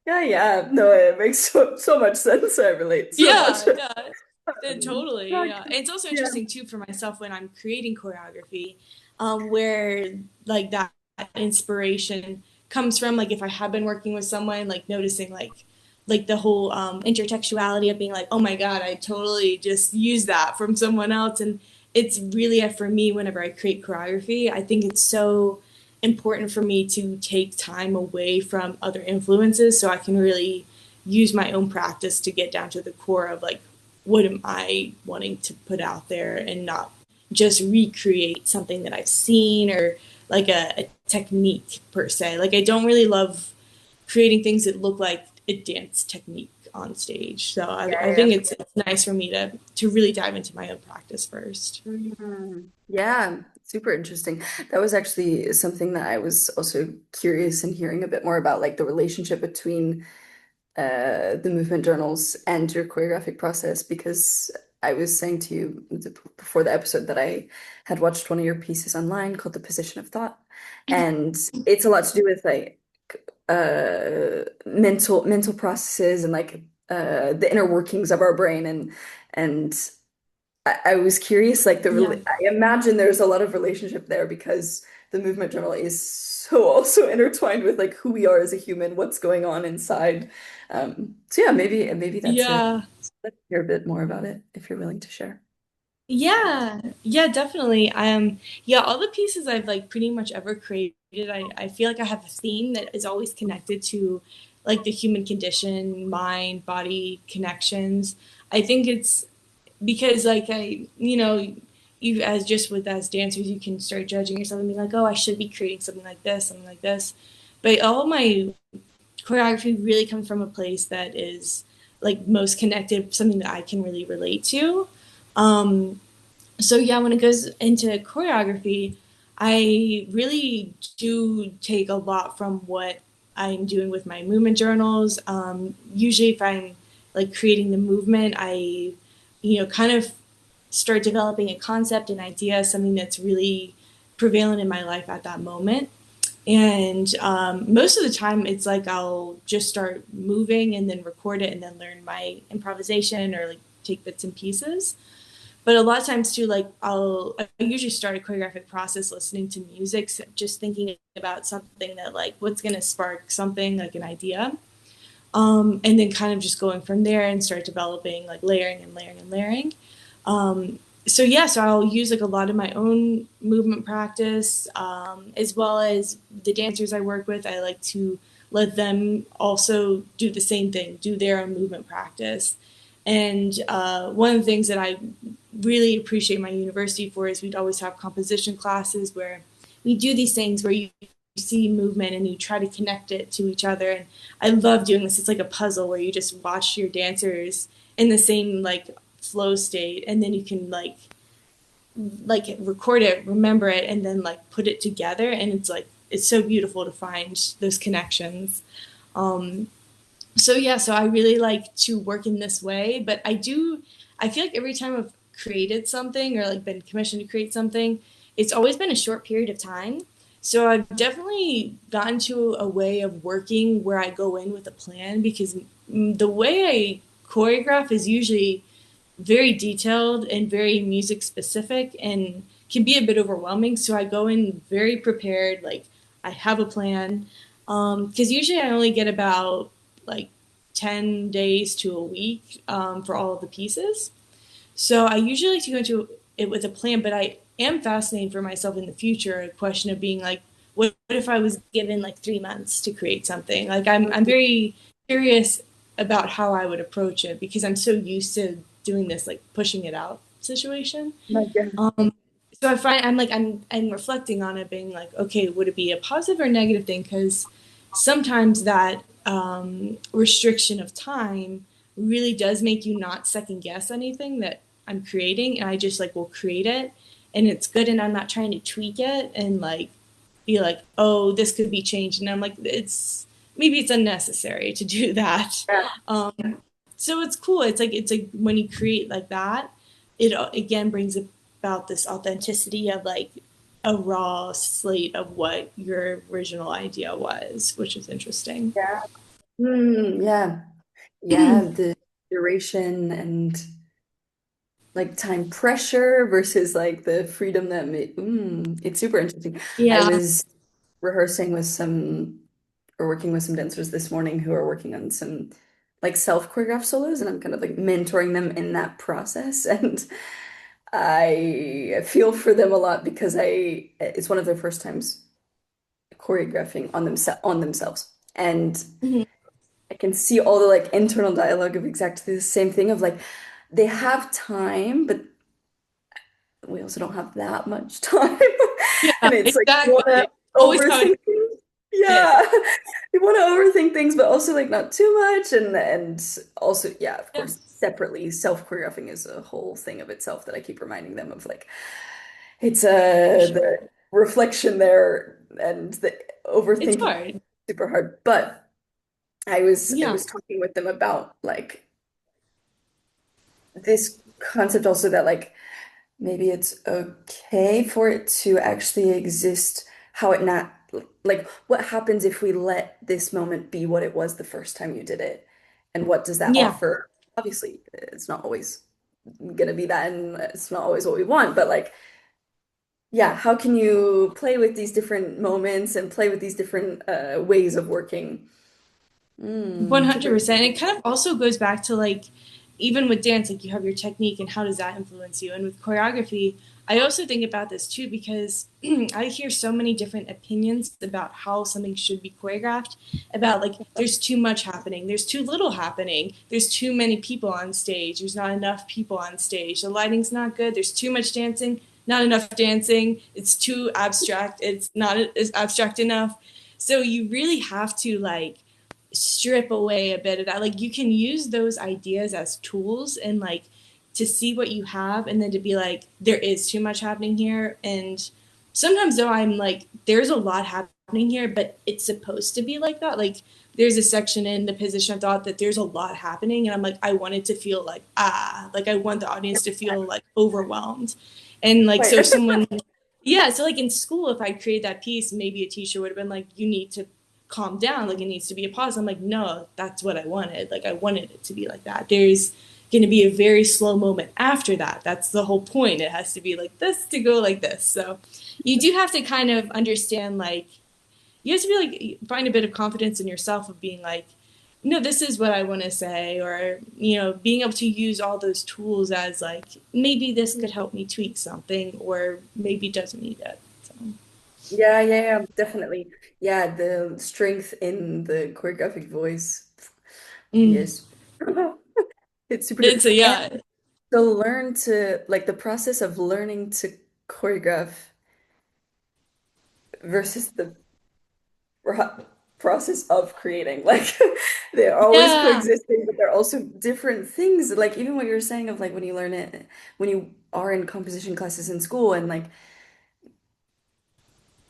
[SPEAKER 1] Yeah, yeah. No, it makes so much sense. I relate so much.
[SPEAKER 2] yeah, yeah. Totally,
[SPEAKER 1] Yeah,
[SPEAKER 2] yeah. And it's also
[SPEAKER 1] yeah.
[SPEAKER 2] interesting too for myself when I'm creating choreography, where like that inspiration comes from. Like if I have been working with someone, like noticing like the whole intertextuality of being like, oh my god, I totally just use that from someone else, and it's really for me whenever I create choreography. I think it's so important for me to take time away from other influences so I can really use my own practice to get down to the core of like what am I wanting to put out there and not just recreate something that I've seen or like a technique per se. Like I don't really love creating things that look like a dance technique on stage. So I
[SPEAKER 1] Yeah,
[SPEAKER 2] think it's nice for me to really dive into my own practice first.
[SPEAKER 1] Yeah, super interesting. That was actually something that I was also curious in hearing a bit more about, like the relationship between the movement journals and your choreographic process, because I was saying to you before the episode that I had watched one of your pieces online called The Position of Thought, and it's a lot to do with like mental processes and like the inner workings of our brain and I was curious, like
[SPEAKER 2] Yeah.
[SPEAKER 1] I imagine there's a lot of relationship there because the movement journal is so also intertwined with like who we are as a human, what's going on inside. So yeah, maybe that's it.
[SPEAKER 2] Yeah.
[SPEAKER 1] Let's hear a bit more about it if you're willing to share.
[SPEAKER 2] Yeah, yeah, definitely. Yeah, all the pieces I've like pretty much ever created, I feel like I have a theme that is always connected to like the human condition, mind, body connections. I think it's because like you as just with as dancers, you can start judging yourself and be like, oh, I should be creating something like this, something like this. But all of my choreography really comes from a place that is like most connected, something that I can really relate to. Um, so yeah, when it goes into choreography, I really do take a lot from what I'm doing with my movement journals. Usually, if I'm like creating the movement, I, kind of start developing a concept, an idea, something that's really prevalent in my life at that moment. And most of the time, it's like I'll just start moving and then record it and then learn my improvisation or like take bits and pieces. But a lot of times too, like I usually start a choreographic process listening to music, so just thinking about something that like what's gonna spark something like an idea, and then kind of just going from there and start developing like layering and layering and layering. So yeah, so I'll use like a lot of my own movement practice, as well as the dancers I work with. I like to let them also do the same thing, do their own movement practice. And one of the things that I really appreciate my university for is we'd always have composition classes where we do these things where you see movement and you try to connect it to each other. And I love doing this. It's like a puzzle where you just watch your dancers in the same like flow state, and then you can like record it, remember it, and then like put it together. And it's like it's so beautiful to find those connections. Um, so yeah, so I really like to work in this way, but I feel like every time I've created something or like been commissioned to create something, it's always been a short period of time. So I've definitely gotten to a way of working where I go in with a plan because the way I choreograph is usually very detailed and very music specific and can be a bit overwhelming. So I go in very prepared, like I have a plan. Because usually I only get about like 10 days to a week for all of the pieces. So I usually like to go into it with a plan, but I am fascinated for myself in the future, a question of being like, what if I was given like 3 months to create something? Like I'm very curious about how I would approach it because I'm so used to doing this, like pushing it out situation.
[SPEAKER 1] My God.
[SPEAKER 2] Um, so I find I'm reflecting on it, being like, okay, would it be a positive or negative thing? Because sometimes that restriction of time really does make you not second guess anything that I'm creating, and I just like will create it, and it's good, and I'm not trying to tweak it and like be like, oh, this could be changed, and I'm like, it's maybe it's unnecessary to do that.
[SPEAKER 1] Yeah.
[SPEAKER 2] Um, so it's cool. It's like when you create like that, it again brings about this authenticity of like a raw slate of what your original idea was, which is interesting.
[SPEAKER 1] Yeah. Yeah. Yeah. The duration and like time pressure versus like the freedom that it's super interesting. I
[SPEAKER 2] Yeah.
[SPEAKER 1] was rehearsing with some or working with some dancers this morning who are working on some like self choreographed solos, and I'm kind of like mentoring them in that process. And I feel for them a lot because I it's one of their first times choreographing on themselves. And
[SPEAKER 2] Mhm.
[SPEAKER 1] I can see all the like internal dialogue of exactly the same thing of like they have time, but we also don't have that much time.
[SPEAKER 2] Yeah,
[SPEAKER 1] And it's like you want to
[SPEAKER 2] exactly. Always how it
[SPEAKER 1] overthink things.
[SPEAKER 2] is.
[SPEAKER 1] Yeah. You want to overthink things, but also like not too much. And also, yeah, of
[SPEAKER 2] Yeah,
[SPEAKER 1] course, separately, self-choreographing is a whole thing of itself that I keep reminding them of like it's
[SPEAKER 2] for sure.
[SPEAKER 1] the reflection there and the
[SPEAKER 2] It's
[SPEAKER 1] overthinking
[SPEAKER 2] hard.
[SPEAKER 1] super hard. But I
[SPEAKER 2] Yeah.
[SPEAKER 1] was talking with them about like this concept also that like maybe it's okay for it to actually exist how it not like what happens if we let this moment be what it was the first time you did it and what does that
[SPEAKER 2] Yeah.
[SPEAKER 1] offer? Obviously it's not always gonna be that and it's not always what we want, but like yeah, how can you play with these different moments and play with these different ways of working? Super.
[SPEAKER 2] 100%. It kind of also goes back to like, even with dance, like you have your technique and how does that influence you? And with choreography, I also think about this too because I hear so many different opinions about how something should be choreographed. About like, there's too much happening, there's too little happening, there's too many people on stage, there's not enough people on stage, the lighting's not good, there's too much dancing, not enough dancing, it's too abstract, it's not as abstract enough. So you really have to like strip away a bit of that. Like you can use those ideas as tools and like to see what you have and then to be like, there is too much happening here. And sometimes though I'm like, there's a lot happening here, but it's supposed to be like that. Like there's a section in the position of thought that there's a lot happening and I'm like, I want it to feel like like I want the audience to feel like overwhelmed. And like
[SPEAKER 1] Right.
[SPEAKER 2] so if someone yeah, so like in school, if I create that piece, maybe a teacher would have been like, you need to calm down, like it needs to be a pause. I'm like, no, that's what I wanted. Like I wanted it to be like that. There's going to be a very slow moment after that. That's the whole point. It has to be like this to go like this. So you do have to kind of understand, like, you have to be like, find a bit of confidence in yourself of being like, no, this is what I want to say, or, you know, being able to use all those tools as like, maybe this could help me tweak something, or maybe doesn't need it. So,
[SPEAKER 1] Yeah, yeah, yeah, definitely. Yeah, the strength in the choreographic voice.
[SPEAKER 2] mm.
[SPEAKER 1] Yes. It's super good.
[SPEAKER 2] It's a,
[SPEAKER 1] And
[SPEAKER 2] yeah.
[SPEAKER 1] to learn to like the process of learning to choreograph versus the process of creating. Like they're always
[SPEAKER 2] Yeah.
[SPEAKER 1] coexisting, but they're also different things. Like even what you were saying of like when you learn it, when you are in composition classes in school and like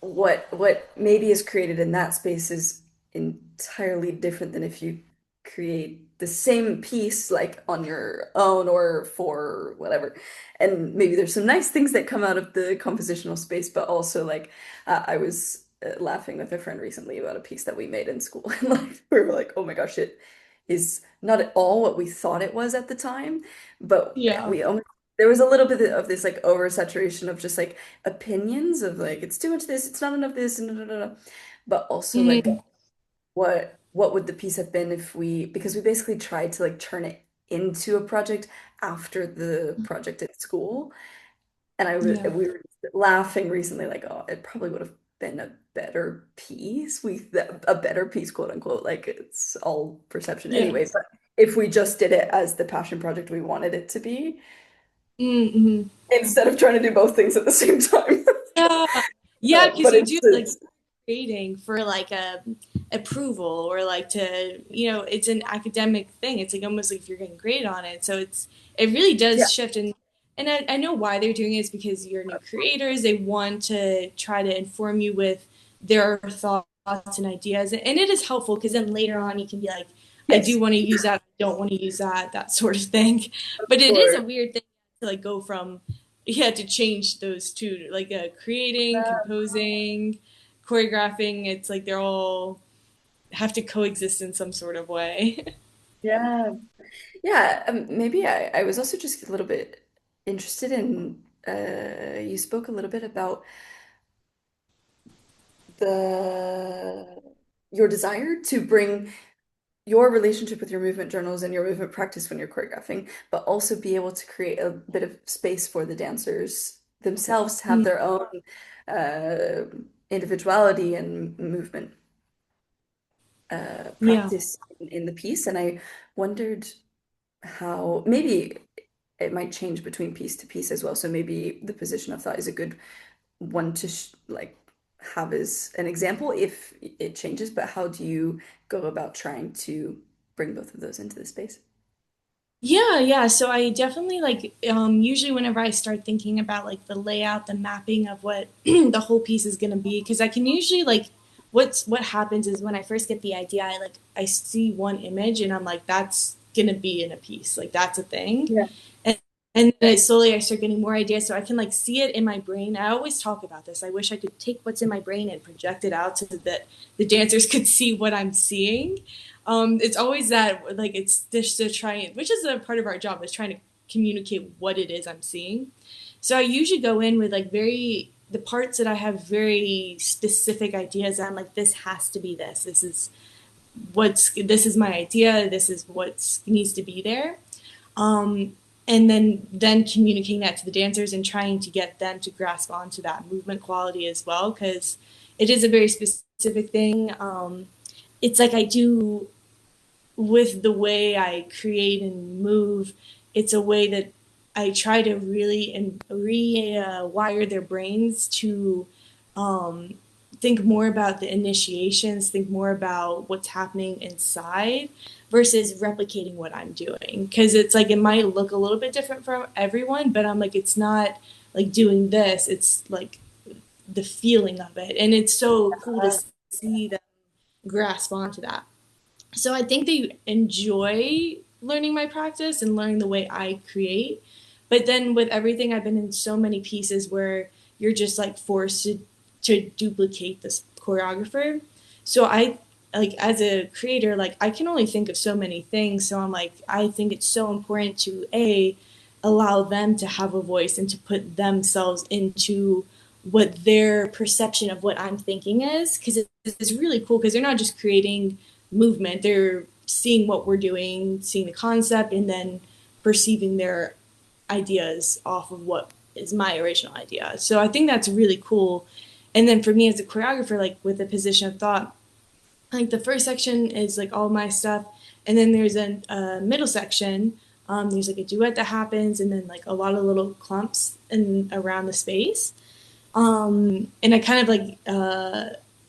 [SPEAKER 1] what maybe is created in that space is entirely different than if you create the same piece like on your own or for whatever. And maybe there's some nice things that come out of the compositional space, but also like I was laughing with a friend recently about a piece that we made in school and like we were like, oh my gosh, it is not at all what we thought it was at the time, but
[SPEAKER 2] Yeah.
[SPEAKER 1] we almost there was a little bit of this like oversaturation of just like opinions of like it's too much this, it's not enough this, and da, da, da, da. But also like
[SPEAKER 2] Mm,
[SPEAKER 1] what would the piece have been if we because we basically tried to like turn it into a project after the project at school. And
[SPEAKER 2] yeah.
[SPEAKER 1] we were laughing recently like, oh, it probably would have been a better piece. A better piece, quote unquote. Like it's all perception
[SPEAKER 2] Yeah.
[SPEAKER 1] anyway. But if we just did it as the passion project we wanted it to be,
[SPEAKER 2] Mm-hmm.
[SPEAKER 1] instead of trying to do both things at the same time.
[SPEAKER 2] Yeah. Yeah, because
[SPEAKER 1] But
[SPEAKER 2] you do like
[SPEAKER 1] it's
[SPEAKER 2] grading for like a approval or like to, you know, it's an academic thing. It's like almost like if you're getting graded on it. So it really
[SPEAKER 1] yeah,
[SPEAKER 2] does shift. And I know why they're doing it is because you're new creators. They want to try to inform you with their thoughts and ideas. And it is helpful because then later on you can be like, I do
[SPEAKER 1] yes,
[SPEAKER 2] want to use that, I don't want to use that, that sort of thing.
[SPEAKER 1] of
[SPEAKER 2] But it is
[SPEAKER 1] course.
[SPEAKER 2] a weird thing to like go from yeah to change those two like creating, composing, choreographing. It's like they're all have to coexist in some sort of way.
[SPEAKER 1] Yeah. Yeah, maybe I was also just a little bit interested in you spoke a little bit about the your desire to bring your relationship with your movement journals and your movement practice when you're choreographing, but also be able to create a bit of space for the dancers themselves to have
[SPEAKER 2] Mm,
[SPEAKER 1] their own uh, individuality and movement.
[SPEAKER 2] Yeah.
[SPEAKER 1] practice in the piece, and I wondered how maybe it might change between piece to piece as well. So maybe the position of thought is a good one to like have as an example if it changes. But how do you go about trying to bring both of those into the space?
[SPEAKER 2] Yeah, yeah. So I definitely like usually whenever I start thinking about like the layout, the mapping of what the whole piece is gonna be, because I can usually like what happens is when I first get the idea, I see one image and I'm like, that's gonna be in a piece, like that's a thing.
[SPEAKER 1] Yeah.
[SPEAKER 2] And and then I start getting more ideas so I can like see it in my brain. I always talk about this. I wish I could take what's in my brain and project it out so that the dancers could see what I'm seeing. It's always that like it's just to try, which is a part of our job, is trying to communicate what it is I'm seeing. So I usually go in with like very the parts that I have very specific ideas. I'm like, this has to be this. This is my idea. This is what needs to be there. Um, and then communicating that to the dancers and trying to get them to grasp onto that movement quality as well because it is a very specific thing. It's like I do with the way I create and move, it's a way that I try to really and rewire their brains to um, think more about the initiations, think more about what's happening inside versus replicating what I'm doing. Because it's like it might look a little bit different for everyone, but I'm like, it's not like doing this, it's like the feeling of it. And it's so cool to see them grasp onto that. So I think they enjoy learning my practice and learning the way I create. But then with everything, I've been in so many pieces where you're just like forced to duplicate this choreographer. So I like as a creator, like I can only think of so many things. So I'm like, I think it's so important to allow them to have a voice and to put themselves into what their perception of what I'm thinking is because it's really cool because they're not just creating movement. They're seeing what we're doing, seeing the concept, and then perceiving their ideas off of what is my original idea. So I think that's really cool. And then for me as a choreographer, like with the position of thought, like the first section is like all my stuff, and then there's a middle section. There's like a duet that happens, and then like a lot of little clumps and around the space. And I kind of like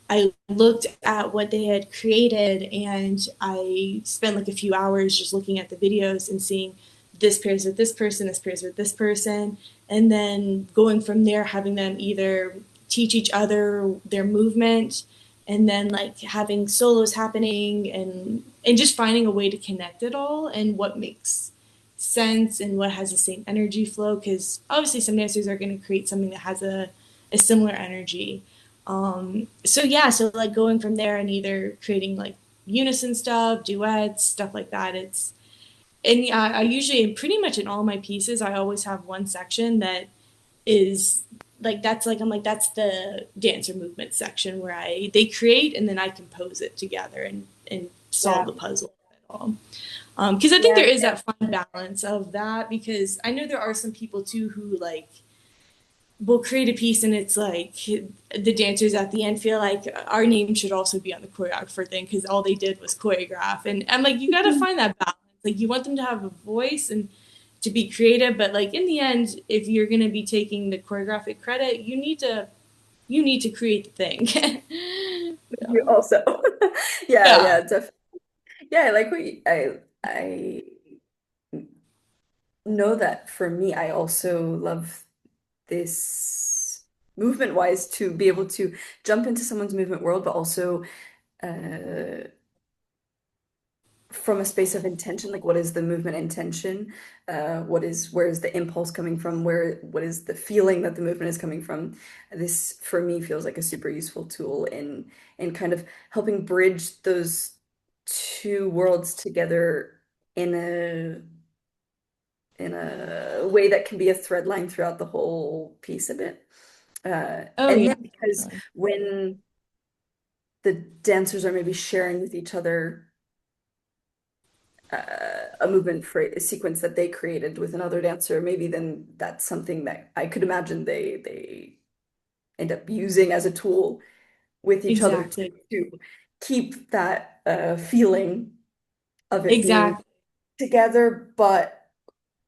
[SPEAKER 2] I looked at what they had created and I spent like a few hours just looking at the videos and seeing this pairs with this person, this pairs with this person, and then going from there, having them either teach each other their movement and then like having solos happening and just finding a way to connect it all and what makes sense and what has the same energy flow because obviously some dancers are going to create something that has a similar energy. So yeah, so like going from there and either creating like unison stuff, duets, stuff like that. It's and yeah, I usually pretty much in all my pieces, I always have one section that is like that's like I'm like that's the dancer movement section where I they create and then I compose it together and solve
[SPEAKER 1] Yeah.
[SPEAKER 2] the puzzle of it all. Because I think
[SPEAKER 1] Yeah.
[SPEAKER 2] there is that fine balance of that because I know there are some people too who like we'll create a piece and it's like the dancers at the end feel like our name should also be on the choreographer thing because all they did was choreograph and I'm like you got to find that balance like you want them to have a voice and to be creative but like in the end if you're going to be taking the choreographic credit you need to create the thing.
[SPEAKER 1] You
[SPEAKER 2] So,
[SPEAKER 1] also. Yeah,
[SPEAKER 2] yeah.
[SPEAKER 1] yeah, definitely. Yeah, I like what I know that for me, I also love this movement wise to be able to jump into someone's movement world, but also uh, from a space of intention, like what is the movement intention? Where is the impulse coming from? What is the feeling that the movement is coming from? This for me feels like a super useful tool in kind of helping bridge those two worlds together in a way that can be a thread line throughout the whole piece a bit.
[SPEAKER 2] Oh
[SPEAKER 1] And
[SPEAKER 2] yeah.
[SPEAKER 1] then because when the dancers are maybe sharing with each other a movement for a sequence that they created with another dancer, maybe then that's something that I could imagine they end up using as a tool with each other
[SPEAKER 2] Exactly.
[SPEAKER 1] to keep that feeling of it being
[SPEAKER 2] Exactly.
[SPEAKER 1] together, but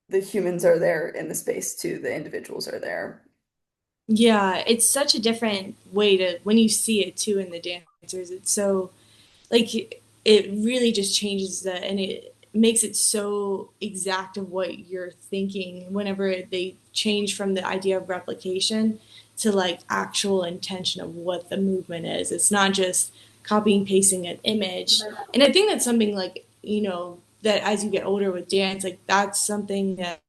[SPEAKER 1] the humans are there in the space too. The individuals are there.
[SPEAKER 2] Yeah, it's such a different way to when you see it too in the dancers. It's so like it really just changes the and it makes it so exact of what you're thinking whenever they change from the idea of replication to like actual intention of what the movement is. It's not just copying pasting an image. And I think that's something like, that as you get older with dance, like that's something that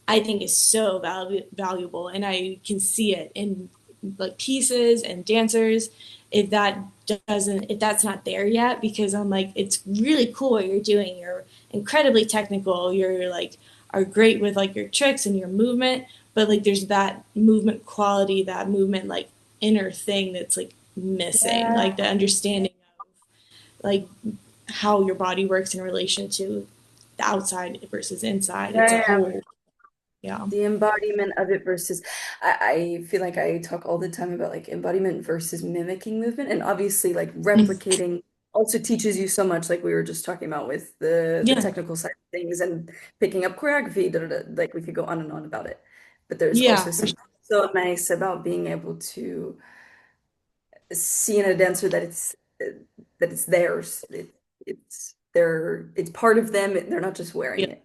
[SPEAKER 2] I think is so valuable and I can see it in like pieces and dancers if that doesn't if that's not there yet because I'm like it's really cool what you're doing. You're incredibly technical. You're like are great with like your tricks and your movement, but like there's that movement quality, that movement like inner thing that's like missing,
[SPEAKER 1] Yeah,
[SPEAKER 2] like the understanding like how your body works in relation to the outside versus inside. It's a
[SPEAKER 1] yeah,
[SPEAKER 2] whole yeah.
[SPEAKER 1] the embodiment of it versus I feel like I talk all the time about like embodiment versus mimicking movement, and obviously like replicating also teaches you so much, like we were just talking about with the
[SPEAKER 2] Yeah.
[SPEAKER 1] technical side of things and picking up choreography, like we could go on and on about it. But there's
[SPEAKER 2] Yeah,
[SPEAKER 1] also
[SPEAKER 2] for sure.
[SPEAKER 1] something so nice about being able to see in a dancer that it's theirs. It's part of them. They're not just wearing
[SPEAKER 2] Yeah.
[SPEAKER 1] it.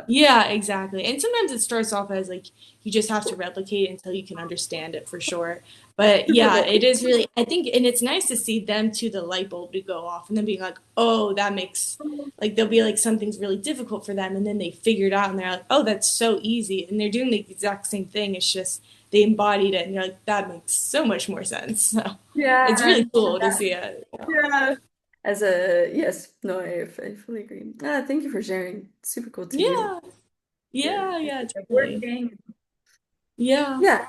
[SPEAKER 2] Yeah, exactly. And sometimes it starts off as like you just have to replicate until you can understand it for sure. But yeah, it is really, I think, and it's nice to see them to the light bulb to go off and then being like, oh, that makes, like, they'll be like, something's really difficult for them. And then they figure it out and they're like, oh, that's so easy. And they're doing the exact same thing. It's just they embodied it and you're like, that makes so much more sense. So it's
[SPEAKER 1] Yeah,
[SPEAKER 2] really cool to see it.
[SPEAKER 1] yeah. As a yes, no, I fully agree. Thank you for sharing. Super cool to hear.
[SPEAKER 2] Yeah,
[SPEAKER 1] Your,
[SPEAKER 2] yeah, yeah,
[SPEAKER 1] your
[SPEAKER 2] totally.
[SPEAKER 1] working.
[SPEAKER 2] Yeah,
[SPEAKER 1] Yeah,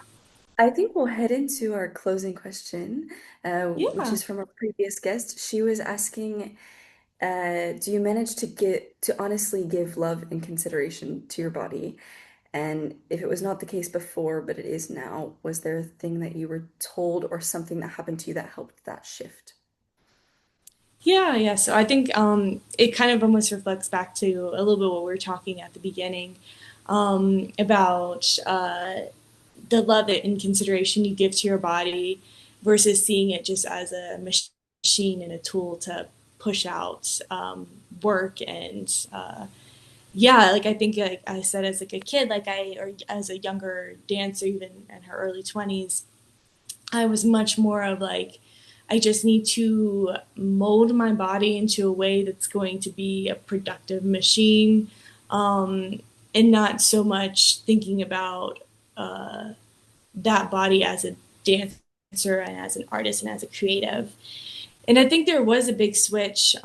[SPEAKER 1] I think we'll head into our closing question, which
[SPEAKER 2] yeah.
[SPEAKER 1] is from our previous guest. She was asking, do you manage to honestly give love and consideration to your body? And if it was not the case before, but it is now, was there a thing that you were told or something that happened to you that helped that shift?
[SPEAKER 2] Yeah, yeah. So I think it kind of almost reflects back to a little bit what we were talking at the beginning about the love and consideration you give to your body versus seeing it just as a machine and a tool to push out work and yeah, like I think like I said as like a kid, like I or as a younger dancer, even in her early 20s, I was much more of like, I just need to mold my body into a way that's going to be a productive machine, um, and not so much thinking about that body as a dancer and as an artist and as a creative. And I think there was a big switch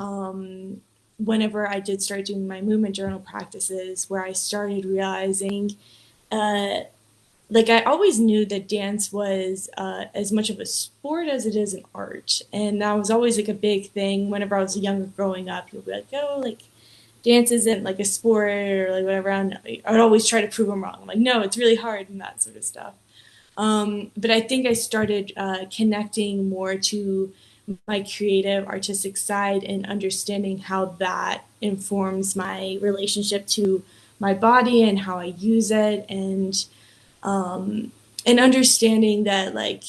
[SPEAKER 2] whenever I did start doing my movement journal practices, where I started realizing uh, like I always knew that dance was as much of a sport as it is an art, and that was always like a big thing. Whenever I was younger, growing up, people would be like, "Oh, like dance isn't like a sport or like whatever." And I would always try to prove them wrong. I'm like, no, it's really hard and that sort of stuff. But I think I started connecting more to my creative, artistic side and understanding how that informs my relationship to my body and how I use it um, and understanding that like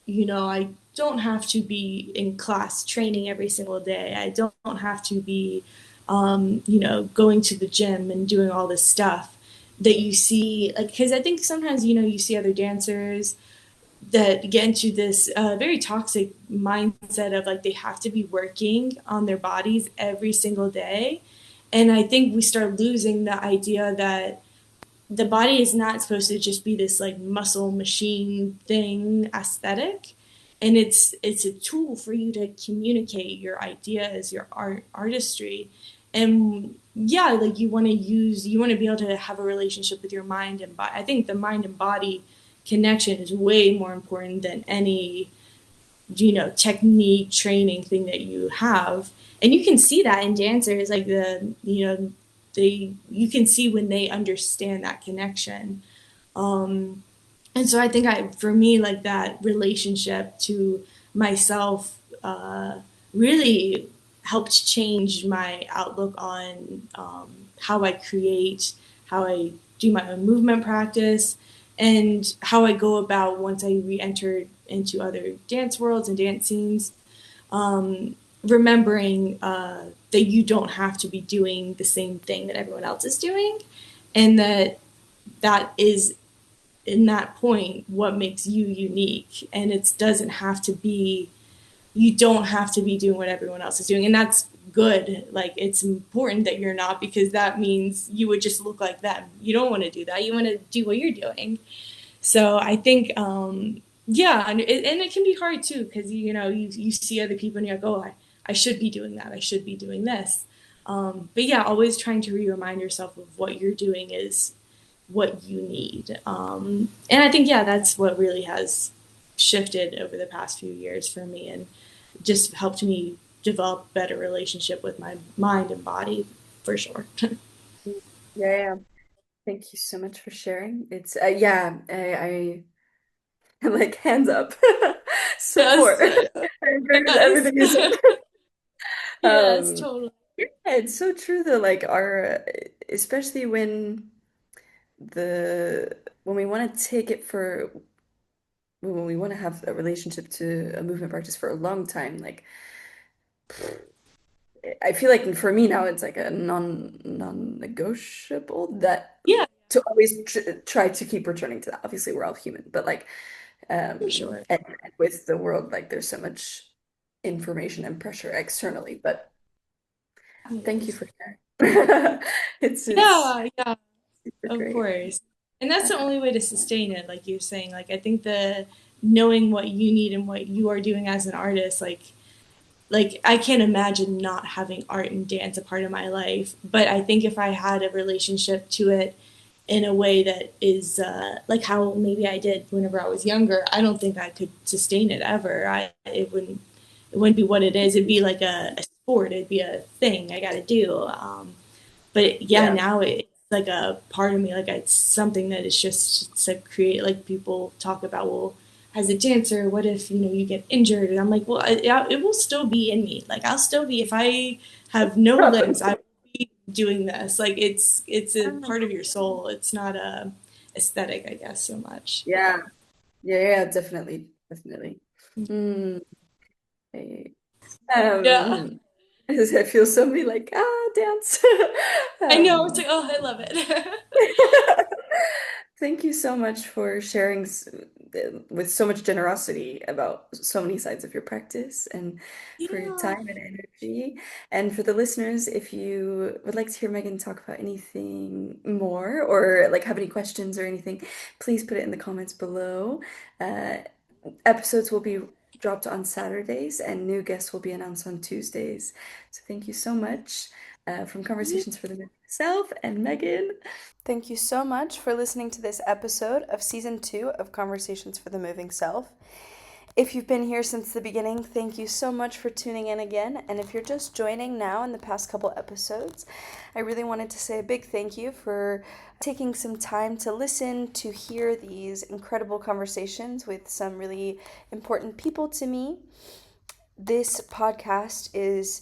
[SPEAKER 2] I don't have to be in class training every single day. I don't have to be going to the gym and doing all this stuff that you see like because I think sometimes you see other dancers that get into this very toxic mindset of like they have to be working on their bodies every single day, and I think we start losing the idea that the body is not supposed to just be this like muscle machine thing aesthetic, and it's a tool for you to communicate your ideas, your artistry, and yeah, like you want to be able to have a relationship with your mind and body. I think the mind and body connection is way more important than any technique training thing that you have, and you can see that in dancers like they you can see when they understand that connection. And so I think for me like that relationship to myself really helped change my outlook on how I create, how I do my own movement practice, and how I go about once I re-entered into other dance worlds and dance scenes. Remembering that you don't have to be doing the same thing that everyone else is doing, and that is in that point what makes you unique, and it doesn't have to be, you don't have to be doing what everyone else is doing, and that's good. Like, it's important that you're not, because that means you would just look like them. You don't want to do that. You want to do what you're doing. So I think yeah, and it can be hard too, because you see other people and you're like, oh, I should be doing that, I should be doing this. But yeah, always trying to remind yourself of what you're doing is what you need. And I think, yeah, that's what really has shifted over the past few years for me, and just helped me develop a better relationship with my mind and body, for sure.
[SPEAKER 1] Yeah, yeah. Thank you so much for sharing. It's yeah, I like hands up.
[SPEAKER 2] Yes.
[SPEAKER 1] Support. I agree with
[SPEAKER 2] Yes.
[SPEAKER 1] everything you said.
[SPEAKER 2] Yes,
[SPEAKER 1] Um,
[SPEAKER 2] totally.
[SPEAKER 1] yeah, it's so true though, like our especially when we want to take it for when we want to have a relationship to a movement practice for a long time, like I feel like for me now it's like a non-negotiable that
[SPEAKER 2] Yeah,
[SPEAKER 1] to always try to keep returning to that. Obviously, we're all human, but like
[SPEAKER 2] for sure.
[SPEAKER 1] and with the world, like there's so much information and pressure externally. But thank you
[SPEAKER 2] Yes.
[SPEAKER 1] for sharing. It's
[SPEAKER 2] Yeah, yeah.
[SPEAKER 1] super
[SPEAKER 2] Of
[SPEAKER 1] great.
[SPEAKER 2] course. And that's the only way to sustain it, like you're saying. Like, I think the knowing what you need and what you are doing as an artist, like I can't imagine not having art and dance a part of my life. But I think if I had a relationship to it in a way that is like how maybe I did whenever I was younger, I don't think I could sustain it ever. It wouldn't be what it is. It'd be like a sport. It'd be a thing I got to do. But yeah,
[SPEAKER 1] Yeah.
[SPEAKER 2] now it's like a part of me, like it's something that is just, it's like create, like people talk about, well, as a dancer, what if you get injured? And I'm like, well, it will still be in me. Like, I'll still be, if I have no limbs, I will be doing this. Like, it's a part of your soul. It's not a aesthetic, I guess, so much.
[SPEAKER 1] Yeah. Yeah, yeah, definitely. Definitely. Mm, okay.
[SPEAKER 2] Yeah,
[SPEAKER 1] I feel so many like dance.
[SPEAKER 2] I know. It's like,
[SPEAKER 1] Um,
[SPEAKER 2] oh, I love it.
[SPEAKER 1] Thank you so much for sharing with so much generosity about so many sides of your practice and for your
[SPEAKER 2] Yeah.
[SPEAKER 1] time and energy. And for the listeners, if you would like to hear Megan talk about anything more or like have any questions or anything, please put it in the comments below. Uh, Episodes will be dropped on Saturdays and new guests will be announced on Tuesdays. So thank you so much from Conversations for the Myth Self and Megan. Thank you so much for listening to this episode of Season 2 of Conversations for the Moving Self. If you've been here since the beginning, thank you so much for tuning in again. And if you're just joining now in the past couple episodes, I really wanted to say a big thank you for taking some time to listen, to hear these incredible conversations with some really important people to me. This podcast is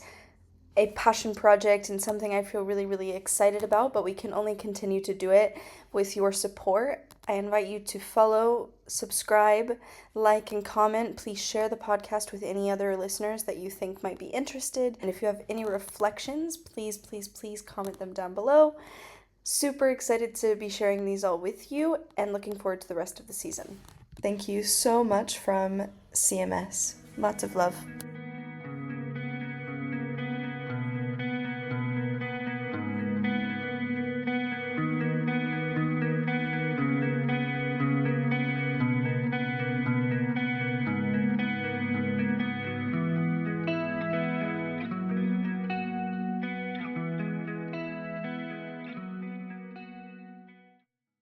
[SPEAKER 1] a passion project and something I feel really, really excited about, but we can only continue to do it with your support. I invite you to follow, subscribe, like, and comment. Please share the podcast with any other listeners that you think might be interested. And if you have any reflections, please, please, please comment them down below. Super excited to be sharing these all with you and looking forward to the rest of the season. Thank you so much from CMS. Lots of love.